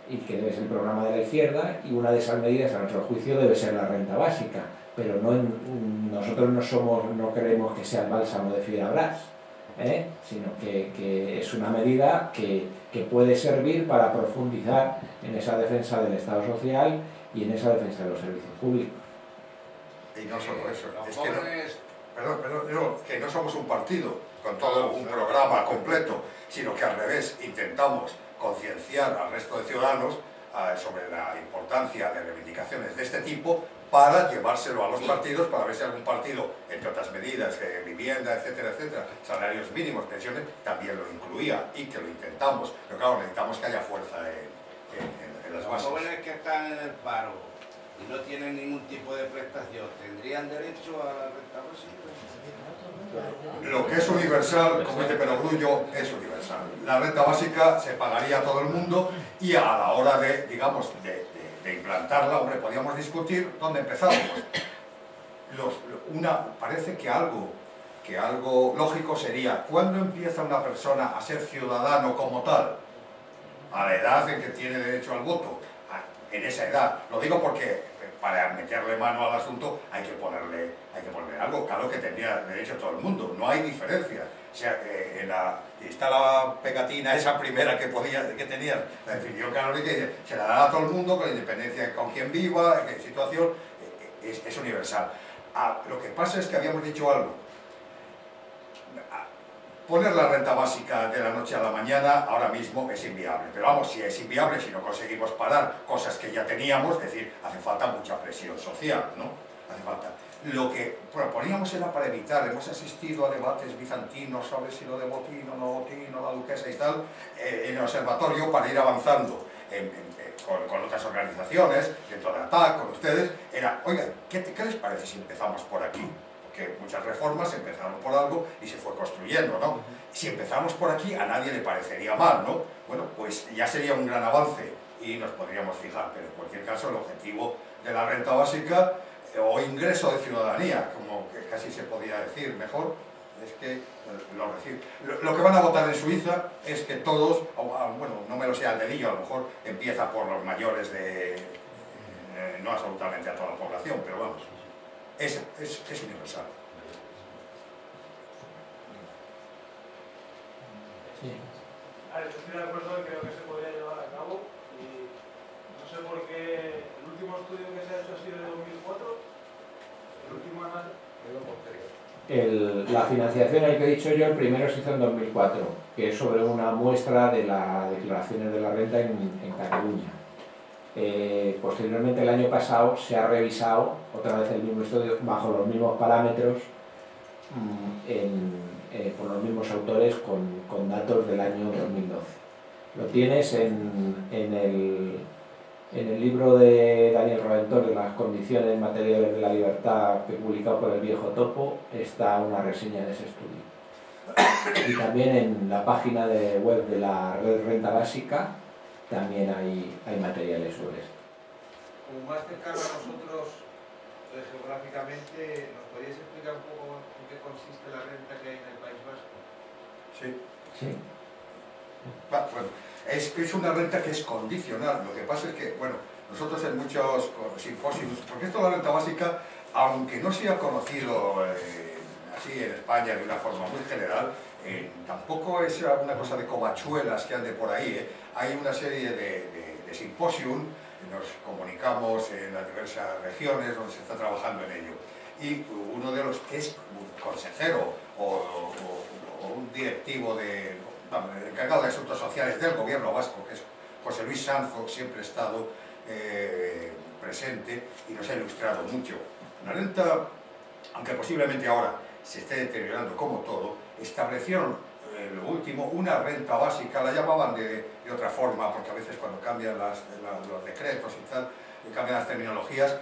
y que debe ser el programa de la izquierda, y una de esas medidas, a nuestro juicio, debe ser la renta básica. Pero nosotros no creemos que sea el bálsamo de Fierabras, sino que es una medida que puede servir para profundizar en esa defensa del Estado social y en esa defensa de los servicios públicos. Y no solo eso, es que no somos un partido con todo un programa completo, sino que al revés intentamos concienciar al resto de ciudadanos sobre la importancia de reivindicaciones de este tipo, para llevárselo a los partidos, para ver si algún partido, entre otras medidas, vivienda, etcétera, etcétera, salarios mínimos, pensiones, también lo incluía, y que lo intentamos. Pero claro, necesitamos que haya fuerza en las bases. Los jóvenes que están en el paro y no tienen ningún tipo de prestación, ¿tendrían derecho a la renta básica? Lo que es universal, como dice Perogrullo, es universal. La renta básica se pagaría a todo el mundo, y a la hora de, digamos, de implantarla, hombre, podíamos discutir dónde empezábamos. Parece que algo lógico sería, ¿cuándo empieza una persona a ser ciudadano como tal? A la edad en que tiene derecho al voto. En esa edad. Lo digo porque para meterle mano al asunto hay que ponerle algo. Claro que tendría derecho todo el mundo, no hay diferencia. O sea, está la pegatina esa primera que tenía, la definición canónica, que se la da a todo el mundo, con independencia con quien viva, en qué situación, es universal. Lo que pasa es que habíamos dicho algo. Poner la renta básica de la noche a la mañana ahora mismo es inviable, pero vamos, si es inviable, si no conseguimos parar cosas que ya teníamos, es decir, hace falta mucha presión social, ¿no? Hace falta. Lo que proponíamos era para evitar, hemos asistido a debates bizantinos sobre si lo de Botino, no Botino, la duquesa y tal, en el observatorio, para ir avanzando con otras organizaciones, dentro de ATAC, con ustedes, era, oiga, ¿qué les parece si empezamos por aquí? Que muchas reformas empezaron por algo y se fue construyendo, ¿no? Si empezamos por aquí, a nadie le parecería mal, ¿no? Bueno, pues ya sería un gran avance y nos podríamos fijar, pero en cualquier caso el objetivo de la renta básica o ingreso de ciudadanía, como que casi se podía decir mejor, es que lo que van a votar en Suiza es que todos, bueno, no me lo sé al dedillo, a lo mejor empieza por los mayores no absolutamente a toda la población, pero vamos. Es universal. Sí. Yo estoy de acuerdo y creo que se podría llevar a cabo, y no sé por qué el último estudio que se ha hecho ha sido de 2004, el último análisis. La financiación, el que he dicho yo, el primero se hizo en 2004, que es sobre una muestra de las declaraciones de la renta en Cataluña. Posteriormente, el año pasado, se ha revisado otra vez el mismo estudio bajo los mismos parámetros, por los mismos autores, con datos del año 2012. Lo tienes en el libro de Daniel Roventor, de las condiciones materiales de la libertad, que publicado por El Viejo Topo, está una reseña de ese estudio. Y también en la página web de la Red Renta Básica también hay materiales sobre esto. Como más cercano a nosotros geográficamente, ¿nos podríais explicar un poco en qué consiste la renta que hay en el País Vasco? Sí. Sí. Bueno, es una renta que es condicional. Lo que pasa es que, bueno, nosotros en muchos simposios, porque esto de la renta básica, aunque no sea conocido así en España de una forma muy general, tampoco es una cosa de covachuelas que ande por ahí. Hay una serie de simposium, nos comunicamos en las diversas regiones donde se está trabajando en ello. Y uno de los que es un consejero o un directivo encargado de asuntos sociales del gobierno vasco, que es José Luis Sanzo, siempre ha estado presente y nos ha ilustrado mucho. La renta, aunque posiblemente ahora se esté deteriorando como todo, establecieron lo último una renta básica, la llamaban de otra forma, porque a veces cuando cambian los decretos y tal, cambian las terminologías,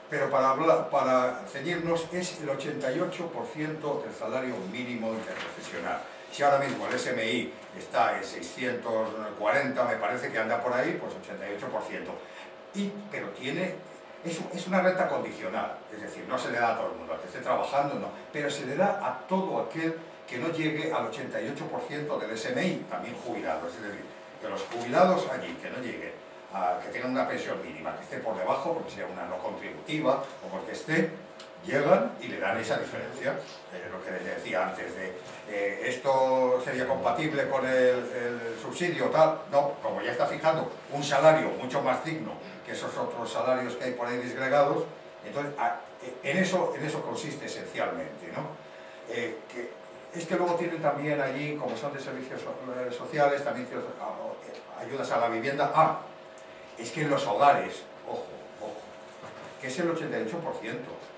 pero para ceñirnos es el 88% del salario mínimo interprofesional. Si ahora mismo el SMI está en 640, me parece que anda por ahí, pues 88%. Pero es una renta condicional, es decir, no se le da a todo el mundo, al que esté trabajando no, pero se le da a todo aquel que no llegue al 88% del SMI, también jubilados, es decir, que los jubilados allí, que no lleguen, que tengan una pensión mínima, que esté por debajo, porque sea una no contributiva, o porque esté, llegan y le dan esa diferencia, lo que les decía antes de esto sería compatible con el subsidio tal, no, como ya está fijando un salario mucho más digno que esos otros salarios que hay por ahí disgregados, entonces en eso consiste esencialmente, ¿no? Es que luego tienen también allí, como son de servicios sociales, también ayudas a la vivienda. Es que en los hogares, ojo, que es el 88%,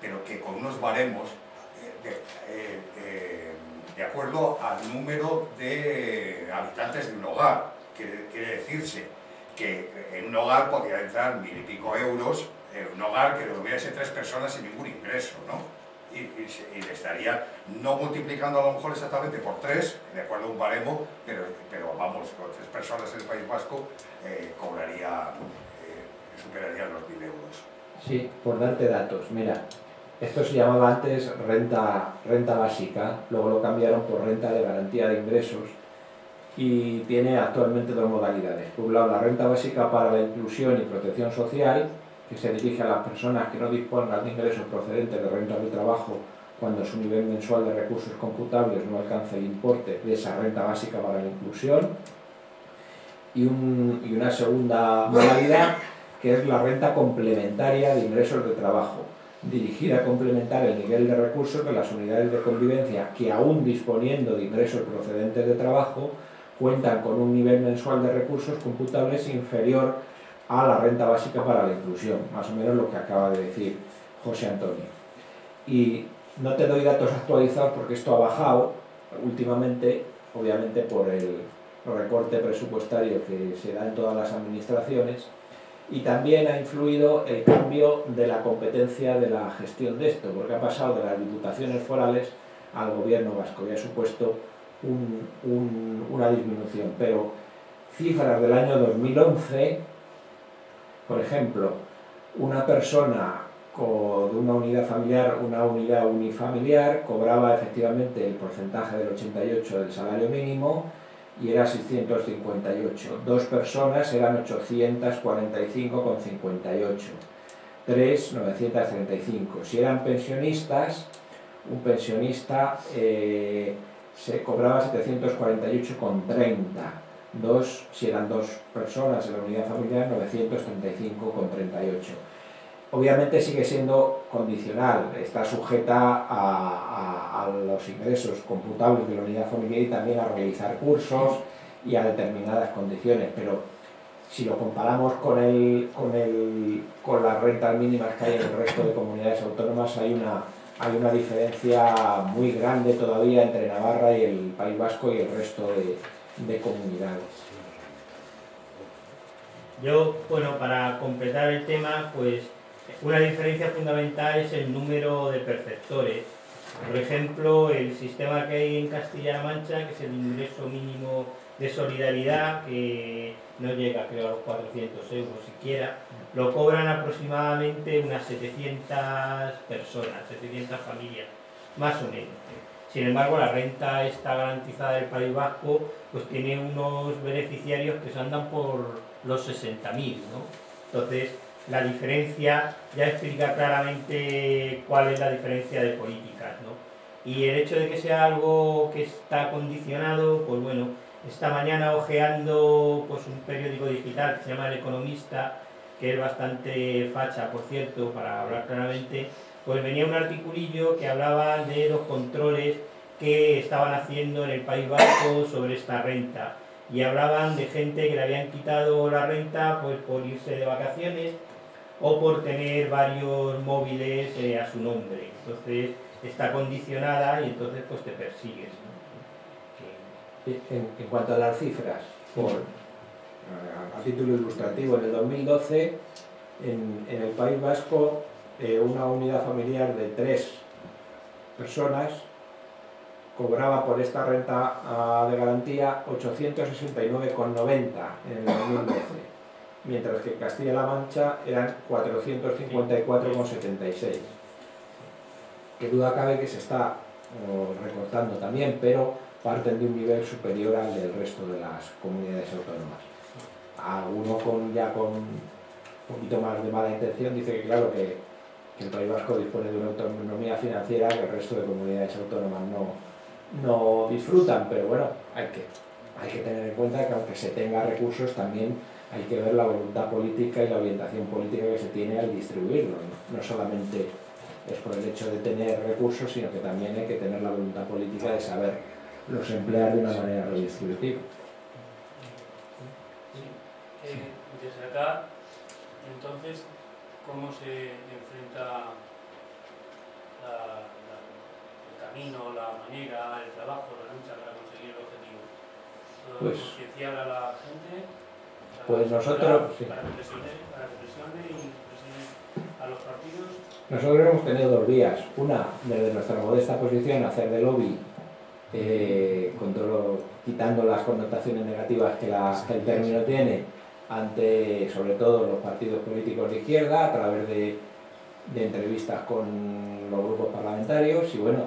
pero que con unos baremos de acuerdo al número de habitantes de un hogar. Quiere decirse que en un hogar podría entrar 1000 y pico euros, en un hogar que hubiese 3 personas sin ningún ingreso, ¿no? Y le estaría no multiplicando a lo mejor exactamente por 3, de acuerdo a un baremo, pero vamos, con 3 personas en el País Vasco superarían los 1000 euros. Sí, por darte datos, mira, esto se llamaba antes renta básica, luego lo cambiaron por renta de garantía de ingresos y tiene actualmente 2 modalidades. Por un lado, la renta básica para la inclusión y protección social, que se dirige a las personas que no dispongan de ingresos procedentes de rentas de trabajo cuando su nivel mensual de recursos computables no alcanza el importe de esa renta básica para la inclusión, y una segunda modalidad que es la renta complementaria de ingresos de trabajo, dirigida a complementar el nivel de recursos de las unidades de convivencia que, aún disponiendo de ingresos procedentes de trabajo, cuentan con un nivel mensual de recursos computables inferior a la renta básica para la inclusión, más o menos lo que acaba de decir José Antonio. Y no te doy datos actualizados porque esto ha bajado últimamente, obviamente por el recorte presupuestario que se da en todas las administraciones, y también ha influido el cambio de la competencia de la gestión de esto, porque ha pasado de las diputaciones forales al gobierno vasco y ha supuesto una disminución. Pero cifras del año 2011, por ejemplo, una persona de una unidad familiar, una unidad unifamiliar, cobraba efectivamente el porcentaje del 88% del salario mínimo y era 658. 2 personas eran 845,58. 3, 935. Si eran pensionistas, un pensionista se cobraba 748,30. Si eran 2 personas en la unidad familiar, 935,38. Obviamente sigue siendo condicional, está sujeta a los ingresos computables de la unidad familiar y también a realizar cursos y a determinadas condiciones, pero si lo comparamos con las rentas mínimas que hay en el resto de comunidades autónomas, hay una diferencia muy grande todavía entre Navarra y el País Vasco y el resto de comunidades. Yo, bueno, para completar el tema, pues una diferencia fundamental es el número de perceptores. Por ejemplo, el sistema que hay en Castilla-La Mancha, que es el ingreso mínimo de solidaridad, que no llega, creo, a los 400 euros siquiera, lo cobran aproximadamente unas 700 personas, 700 familias, más o menos. Sin embargo, la renta esta garantizada del País Vasco, pues tiene unos beneficiarios que se andan por los 60.000, ¿no? Entonces, la diferencia ya explica claramente cuál es la diferencia de políticas, ¿no? Y el hecho de que sea algo que está condicionado, pues bueno, esta mañana hojeando pues un periódico digital que se llama El Economista, que es bastante facha, por cierto, para hablar claramente, pues venía un articulillo que hablaba de los controles que estaban haciendo en el País Vasco sobre esta renta, y hablaban de gente que le habían quitado la renta pues por irse de vacaciones o por tener varios móviles a su nombre. Entonces está condicionada y entonces pues te persigues, ¿no? En cuanto a las cifras, a título ilustrativo, en el 2012 En el País Vasco, una unidad familiar de 3 personas cobraba por esta renta de garantía 869,90 en el 2012, mientras que en Castilla-La Mancha eran 454,76. Que duda cabe que se está recortando también, pero parten de un nivel superior al del resto de las comunidades autónomas. Alguno con un poquito más de mala intención dice que claro que el País Vasco dispone de una autonomía financiera que el resto de comunidades autónomas no disfrutan, pero bueno, hay que tener en cuenta que aunque se tenga recursos también hay que ver la voluntad política y la orientación política que se tiene al distribuirlo, no solamente es por el hecho de tener recursos, sino que también hay que tener la voluntad política de saber los emplear de una manera redistributiva. Desde acá, entonces, ¿cómo se enfrenta el camino, la manera, el trabajo, la lucha para conseguir el objetivo? Pues, concienciar a la gente, pues nosotros, sí. para que presione y presione a los partidos. Nosotros hemos tenido 2 vías. Una, desde nuestra modesta posición, hacer de lobby, quitando las connotaciones negativas que el término tiene, ante sobre todo los partidos políticos de izquierda, a través de entrevistas con los grupos parlamentarios, y bueno,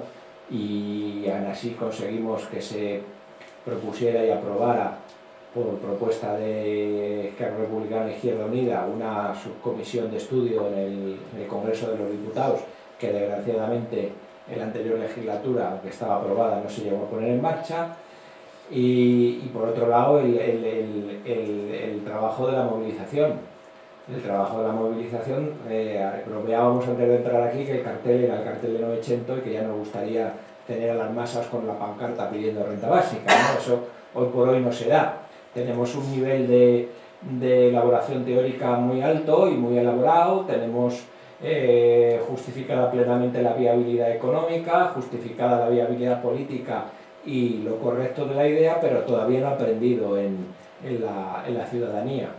y aún así conseguimos que se propusiera y aprobara por propuesta de Esquerra Republicana e Izquierda Unida una subcomisión de estudio en el Congreso de los Diputados, que desgraciadamente en la anterior legislatura, aunque estaba aprobada, no se llegó a poner en marcha. Y por otro lado, el trabajo de la movilización. El trabajo de la movilización, bromeábamos antes de entrar aquí que el cartel era el cartel de Novecento y que ya nos gustaría tener a las masas con la pancarta pidiendo renta básica, ¿no? Eso hoy por hoy no se da. Tenemos un nivel de elaboración teórica muy alto y muy elaborado, tenemos justificada plenamente la viabilidad económica, justificada la viabilidad política y lo correcto de la idea, pero todavía no ha aprendido en la ciudadanía.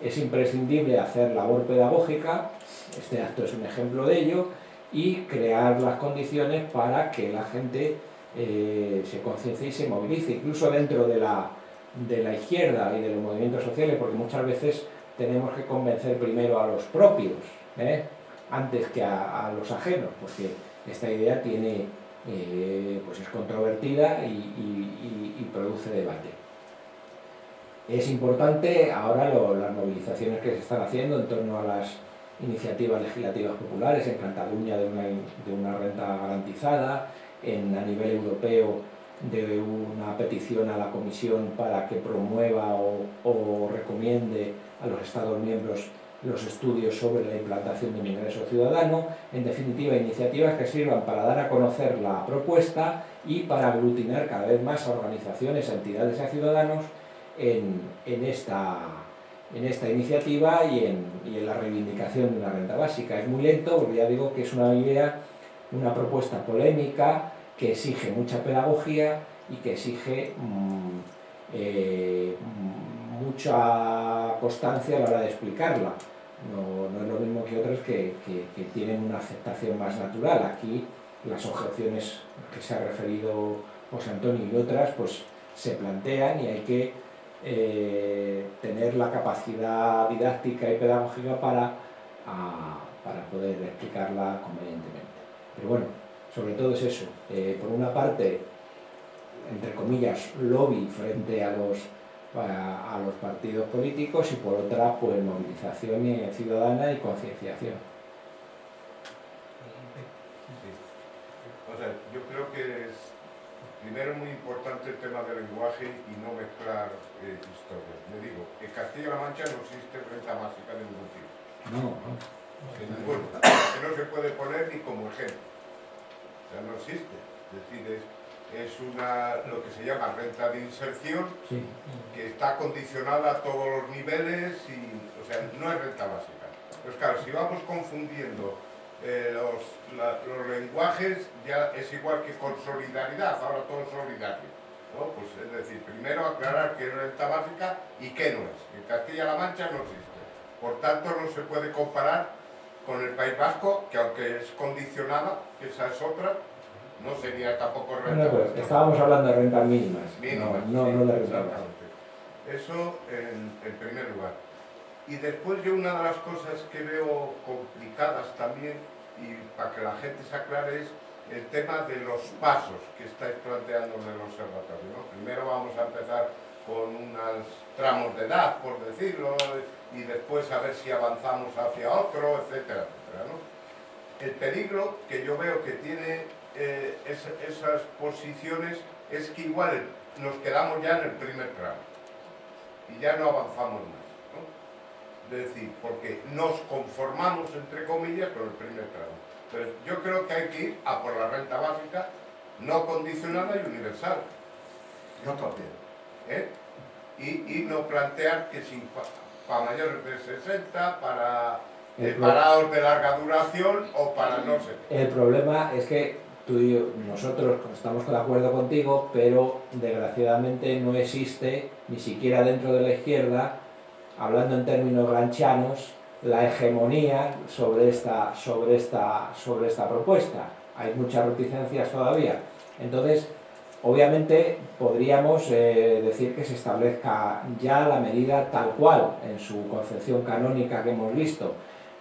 Es imprescindible hacer labor pedagógica, este acto es un ejemplo de ello, y crear las condiciones para que la gente se conciencie y se movilice, incluso dentro de la izquierda y de los movimientos sociales, porque muchas veces tenemos que convencer primero a los propios, antes que a los ajenos, porque esta idea tiene, pues es controvertida y produce debate. Es importante ahora las movilizaciones que se están haciendo en torno a las iniciativas legislativas populares, en Cataluña de una renta garantizada, a nivel europeo de una petición a la Comisión para que promueva o recomiende a los Estados miembros los estudios sobre la implantación de un ingreso ciudadano, en definitiva iniciativas que sirvan para dar a conocer la propuesta y para aglutinar cada vez más a organizaciones, a entidades y a ciudadanos en esta iniciativa y en la reivindicación de una renta básica. Es muy lento porque ya digo que es una idea, una propuesta polémica que exige mucha pedagogía y que exige mucha constancia a la hora de explicarla. No es lo mismo que otras que tienen una aceptación más natural. Aquí las objeciones que se ha referido José Antonio y otras pues se plantean y hay que tener la capacidad didáctica y pedagógica para poder explicarla convenientemente. Pero bueno, sobre todo es eso. Por una parte, entre comillas, lobby frente a los partidos políticos y por otra, pues movilización ciudadana y concienciación. O sea, yo creo que es primero muy importante el tema del lenguaje y no mezclar historias. Me digo, en Castilla-La Mancha no existe renta básica de ningún tipo. No. En ninguno. Que no se puede poner ni como ejemplo. O sea, no existe. Es decir, es lo que se llama renta de inserción, sí, que está condicionada a todos los niveles y, o sea, no es renta básica. Pues claro, si vamos confundiendo los lenguajes, ya es igual que con solidaridad, ahora todo es solidario, ¿no? Pues es decir, primero aclarar qué es renta básica y qué no es. En Castilla-La Mancha no existe. Por tanto, no se puede comparar con el País Vasco, que aunque es condicionada, que esa es otra, no sería tampoco renta. Bueno, pues estábamos hablando de rentas mínimas, no de renta básica. Eso en primer lugar. Y después yo una de las cosas que veo complicadas también, y para que la gente se aclare, es el tema de los pasos que estáis planteando en el observatorio, ¿no? Primero vamos a empezar con unos tramos de edad, por decirlo, y después a ver si avanzamos hacia otro, etcétera, etcétera, ¿no? El peligro que yo veo que tiene esas posiciones es que igual nos quedamos ya en el primer tramo y ya no avanzamos más, ¿no? Es decir, porque nos conformamos, entre comillas, con el primer tramo. Entonces, yo creo que hay que ir a por la renta básica no condicionada y universal. Yo también. Y no plantear que si para mayores de 60, para parados de larga duración o para no sé. El problema es que tú y yo, nosotros estamos de acuerdo contigo, pero desgraciadamente no existe, ni siquiera dentro de la izquierda, hablando en términos gramscianos, la hegemonía sobre esta propuesta. Hay muchas reticencias todavía. Entonces, obviamente podríamos decir que se establezca ya la medida tal cual en su concepción canónica que hemos visto,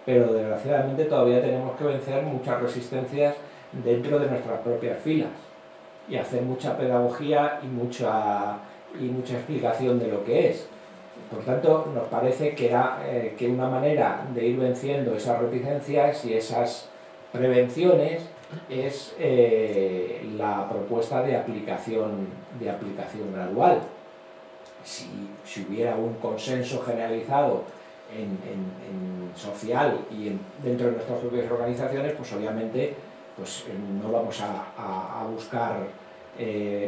pero desgraciadamente todavía tenemos que vencer muchas resistencias dentro de nuestras propias filas y hacer mucha pedagogía y mucha explicación de lo que es. Por tanto, nos parece que era que una manera de ir venciendo esas reticencias y esas prevenciones es la propuesta de aplicación gradual. Si hubiera un consenso generalizado en social y dentro de nuestras propias organizaciones, pues obviamente pues, no vamos a buscar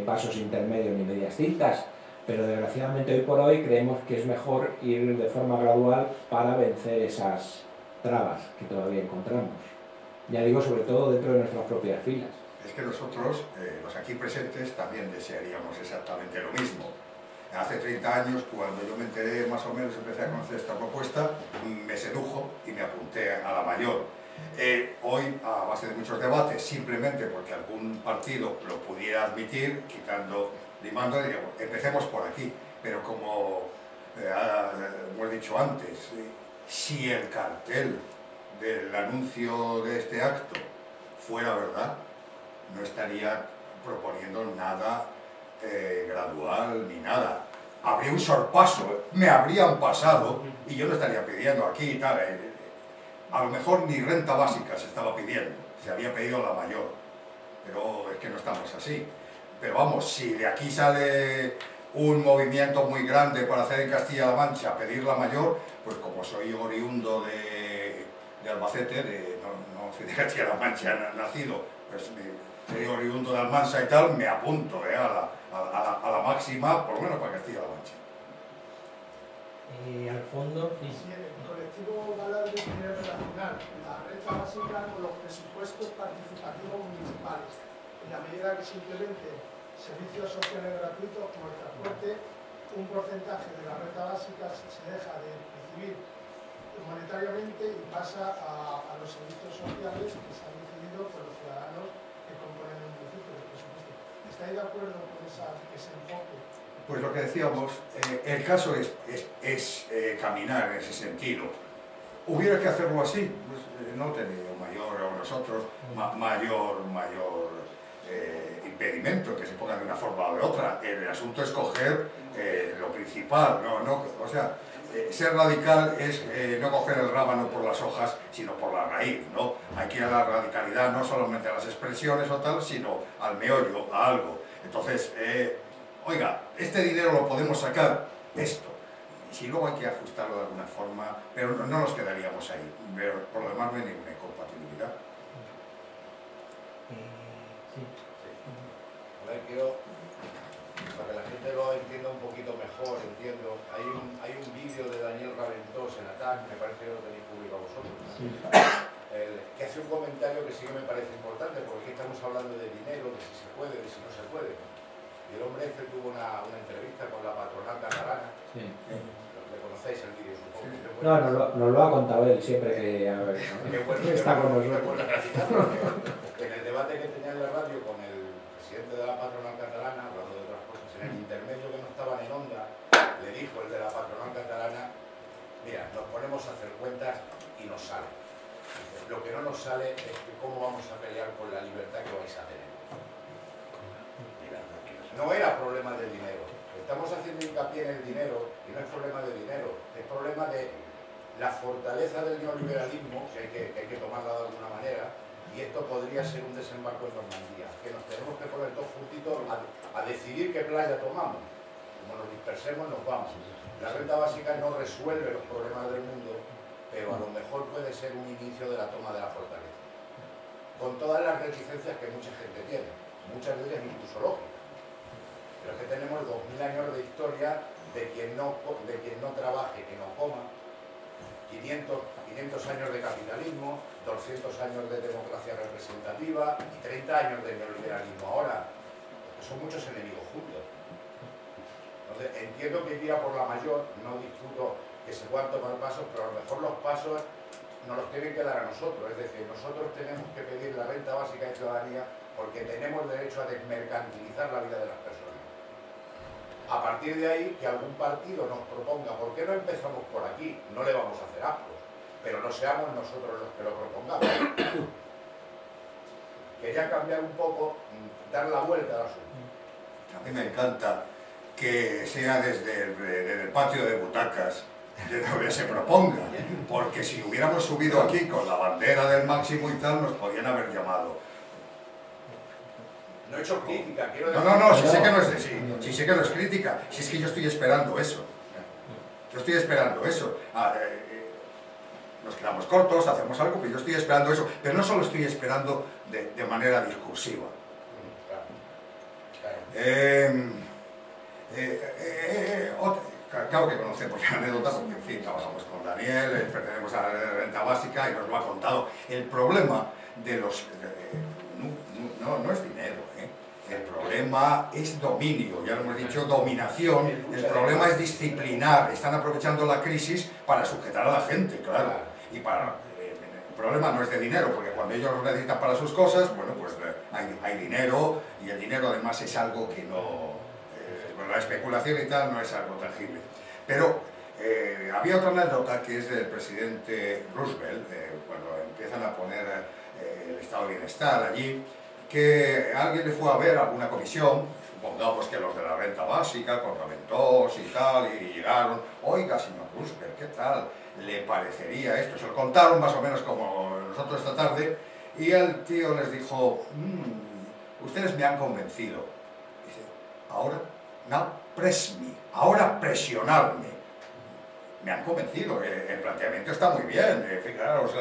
pasos intermedios ni medias tintas, pero desgraciadamente hoy por hoy creemos que es mejor ir de forma gradual para vencer esas trabas que todavía encontramos. Ya digo, sobre todo dentro de nuestras propias filas. Es que nosotros, los aquí presentes, también desearíamos exactamente lo mismo. Hace 30 años, cuando yo me enteré, más o menos, empecé a conocer esta propuesta, me sedujo y me apunté a la mayor. Hoy, a base de muchos debates, simplemente porque algún partido lo pudiera admitir, limando, diríamos, empecemos por aquí. Pero como hemos dicho antes, si el cartel del anuncio de este acto fuera verdad, no estaría proponiendo nada gradual ni nada. Habría un sorpaso, me habrían pasado y yo no estaría pidiendo aquí y tal. A lo mejor ni renta básica se estaba pidiendo, se había pedido la mayor, pero es que no estamos así. Pero vamos, si de aquí sale un movimiento muy grande para hacer en Castilla-La Mancha pedir la mayor, pues como soy oriundo de Albacete, no soy de Castilla-La Mancha nacido, pues soy oriundo de Almansa y tal, me apunto a la máxima, por lo menos para Castilla-La Mancha. Al fondo, sí. Si el colectivo va a hablar de dinero relacional, la renta básica con los presupuestos participativos municipales, en la medida que simplemente servicios sociales gratuitos como el transporte, un porcentaje de la renta básica se deja de recibir monetariamente y pasa a los servicios sociales que se han decidido por los ciudadanos que componen el municipio del presupuesto. ¿Estáis de acuerdo con ese enfoque? Pues lo que decíamos, el caso es caminar en ese sentido. ¿Hubiera que hacerlo así? Pues no tenemos mayor, o nosotros, mayor impedimento que se ponga de una forma o de otra. El asunto es coger lo principal, o sea, ser radical es no coger el rábano por las hojas, sino por la raíz, ¿no? Hay que ir a la radicalidad, no solamente a las expresiones o tal, sino al meollo, a algo. Entonces, oiga, este dinero lo podemos sacar, esto. Y si luego hay que ajustarlo de alguna forma, pero no nos quedaríamos ahí. Pero por lo demás no hay ninguna incompatibilidad. Sí. A ver, quiero, para que la gente lo entienda un poquito mejor, hay un vídeo de Daniel Raventós en ATAC, me parece que lo tenéis publicado vosotros, sí. Que hace un comentario que sí que me parece importante, porque aquí estamos hablando de dinero, de si se puede, de si no se puede. Y el hombre este tuvo una entrevista con la patronal catalana, sí. Le conocéis el vídeo, supongo. No, nos lo ha contado él siempre que está con nosotros. En el debate que tenía en la radio con el presidente de la patronal catalana, hablando de otras cosas, en el intermedio que no estaban en onda, le dijo el de la patronal catalana: mira, nos ponemos a hacer cuentas y nos sale. Dice, lo que no nos sale es que cómo vamos a pelear con la libertad que vais a tener. Mira, no era problema del dinero. Estamos haciendo hincapié en el dinero y no es problema de dinero, es problema de la fortaleza del neoliberalismo, que hay que tomarla de alguna manera, y esto podría ser un desembarco en Normandía, que nos tenemos que poner todos juntitos a decidir qué playa tomamos. Como nos dispersemos, nos vamos. La renta básica no resuelve los problemas del mundo, pero a lo mejor puede ser un inicio de la toma de la fortaleza. Con todas las reticencias que mucha gente tiene, muchas de ellas incluso lógicas. Pero es que tenemos 2000 años de historia de quien no trabaje, que no coma, 500 años de capitalismo, 200 años de democracia representativa y 30 años de neoliberalismo ahora. Son muchos enemigos juntos. Entonces, entiendo que iría por la mayor, no discuto que se puedan tomar pasos, pero a lo mejor los pasos nos los tienen que dar a nosotros. Es decir, nosotros tenemos que pedir la renta básica de ciudadanía porque tenemos derecho a desmercantilizar la vida de las personas. A partir de ahí, que algún partido nos proponga, ¿por qué no empezamos por aquí? No le vamos a hacer asco, pero no seamos nosotros los que lo propongamos. Quería cambiar un poco, dar la vuelta al asunto. A mí me encanta que sea desde el patio de butacas, de donde se proponga, porque si hubiéramos subido aquí con la bandera del máximo y tal, nos podían haber llamado. No he hecho crítica, quiero decir... No, sí sé que no es, sí sé que no es crítica, si es que yo estoy esperando eso. Yo estoy esperando eso. Nos quedamos cortos, hacemos algo, pero yo estoy esperando eso. Pero no solo estoy esperando de manera discursiva. Claro que conocemos la anécdota, porque en fin, trabajamos con Daniel, pertenecemos a la renta básica y nos lo ha contado. El problema de los... no es dinero, el problema es dominio, ya lo hemos dicho, dominación. El problema es disciplinar, están aprovechando la crisis para sujetar a la gente, claro. Y el problema no es de dinero, porque cuando ellos lo necesitan para sus cosas, bueno, pues hay dinero, y el dinero además es algo que no... Bueno, la especulación y tal no es algo tangible. Pero había otra anécdota que es del presidente Roosevelt, cuando empiezan a poner el estado de bienestar allí, que alguien le fue a ver a alguna comisión, supongamos que los de la renta básica, con Raventós y tal, y llegaron: oiga, señor Roosevelt, ¿qué tal le parecería esto? Se lo contaron más o menos como nosotros esta tarde, y el tío les dijo: ustedes me han convencido. Dice: ahora, now press me, ahora presionarme. Me han convencido, el planteamiento está muy bien, fijaros,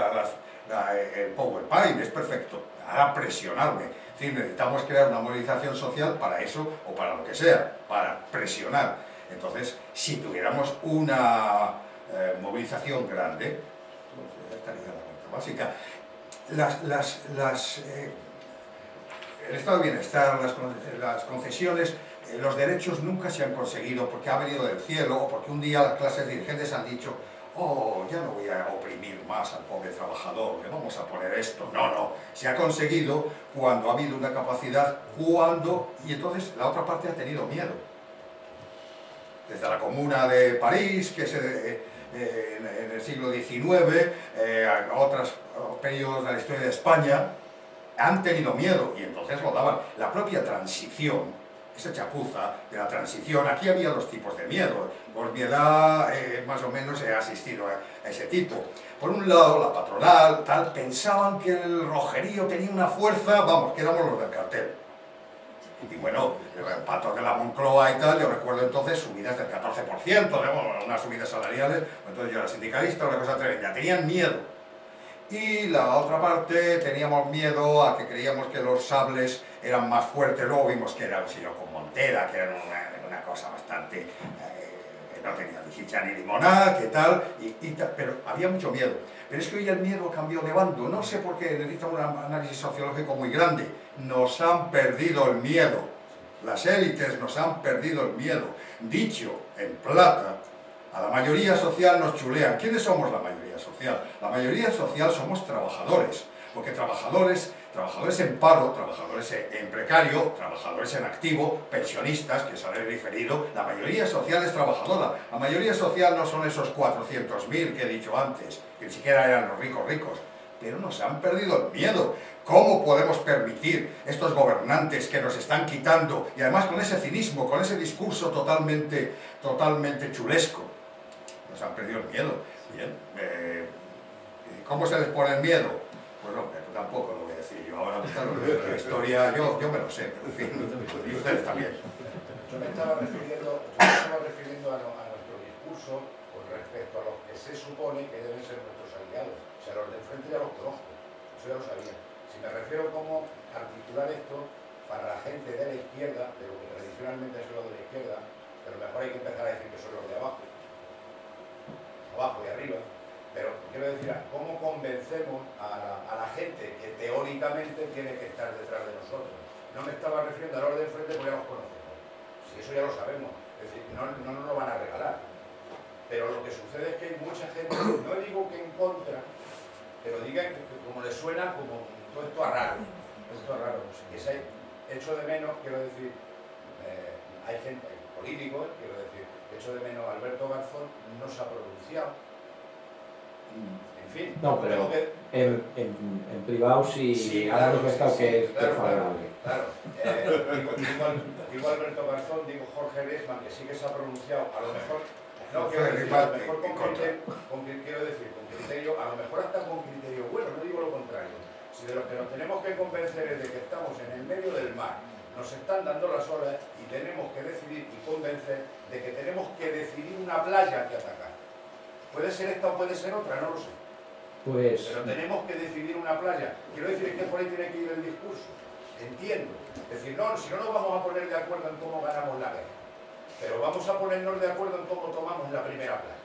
el PowerPoint es perfecto, ahora presionarme. Es decir, necesitamos crear una movilización social para eso o para lo que sea, para presionar. Entonces, si tuviéramos una movilización grande, pues estaría la renta básica. El estado de bienestar, las concesiones, los derechos nunca se han conseguido porque ha venido del cielo o porque un día las clases dirigentes han dicho: oh, ya no voy a oprimir más al pobre trabajador, le vamos a poner esto. No, se ha conseguido cuando ha habido una capacidad, y entonces la otra parte ha tenido miedo. Desde la Comuna de París, que en el siglo XIX, a otros periodos de la historia de España, han tenido miedo y entonces lo daban. La propia transición, esa chapuza de la transición, aquí había dos tipos de miedo. Por mi edad, más o menos, he asistido a ese tipo. Por un lado, la patronal, tal, pensaban que el rojerío tenía una fuerza, vamos, que éramos los del cartel. Y bueno, los patos de la Moncloa y tal, yo recuerdo entonces subidas del 14%, unas subidas salariales, entonces yo era sindicalista, una cosa tremenda, tenían miedo. Y la otra parte, teníamos miedo a que creíamos que los sables eran más fuertes. Luego vimos que era un señor con montera, que era una cosa bastante... no tenía ni chicha ni limonada, que tal, pero había mucho miedo. Pero es que hoy el miedo cambió de bando. No sé por qué, necesita un análisis sociológico muy grande. Nos han perdido el miedo. Las élites nos han perdido el miedo. Dicho en plata, A la mayoría social nos chulean. ¿Quiénes somos la mayoría social? La mayoría social somos trabajadores, porque trabajadores en paro, trabajadores en precario, trabajadores en activo, pensionistas, que se han referido, la mayoría social es trabajadora. La mayoría social no son esos 400.000 que he dicho antes, que ni siquiera eran los ricos, pero nos han perdido el miedo. ¿Cómo podemos permitir estos gobernantes que nos están quitando, y además con ese cinismo, con ese discurso totalmente chulesco? Nos han perdido el miedo. Bien, ¿cómo se les pone el miedo? Pues no, tampoco lo voy a decir yo. Ahora la historia, yo me lo sé, pero en fin, y ustedes también. Yo me estaba refiriendo a nuestro discurso con respecto a los que se supone que deben ser nuestros aliados. O sea, los del frente ya los conozco, eso ya lo sabía. Si me refiero a cómo articular esto para la gente de la izquierda, de lo que tradicionalmente ha sido de la izquierda, que a lo mejor hay que empezar a decir que son los de abajo y arriba, pero quiero decir, ¿cómo convencemos a la gente que teóricamente tiene que estar detrás de nosotros? No me estaba refiriendo a los del frente porque ya los conocemos, si eso ya lo sabemos, es decir, no nos lo van a regalar, pero lo que sucede es que hay mucha gente, no digo que en contra, pero digan que como les suena como todo esto a raro, que se ha hecho de menos, quiero decir, hay gente, hay políticos, quiero decir, hecho de menos Alberto Garzón no se ha pronunciado. En fin. No, pero en privado sí ha manifestado que es favorable. Claro. Digo Alberto Garzón, digo Jorge Lesman, que sí que se ha pronunciado, a lo mejor, no quiero decir, a lo mejor quiero decir, con criterio, a lo mejor hasta con criterio bueno, no digo lo contrario. Si de lo que nos tenemos que convencer es de que estamos en el medio del mar, nos están dando las olas y tenemos que decidir y convencer de que tenemos que decidir una playa que atacar. Puede ser esta o puede ser otra, no lo sé. Pues... Pero tenemos que decidir una playa. Quiero decir que por ahí tiene que ir el discurso. Entiendo. Es decir, no, si no nos vamos a poner de acuerdo en cómo ganamos la guerra, pero vamos a ponernos de acuerdo en cómo tomamos la primera playa.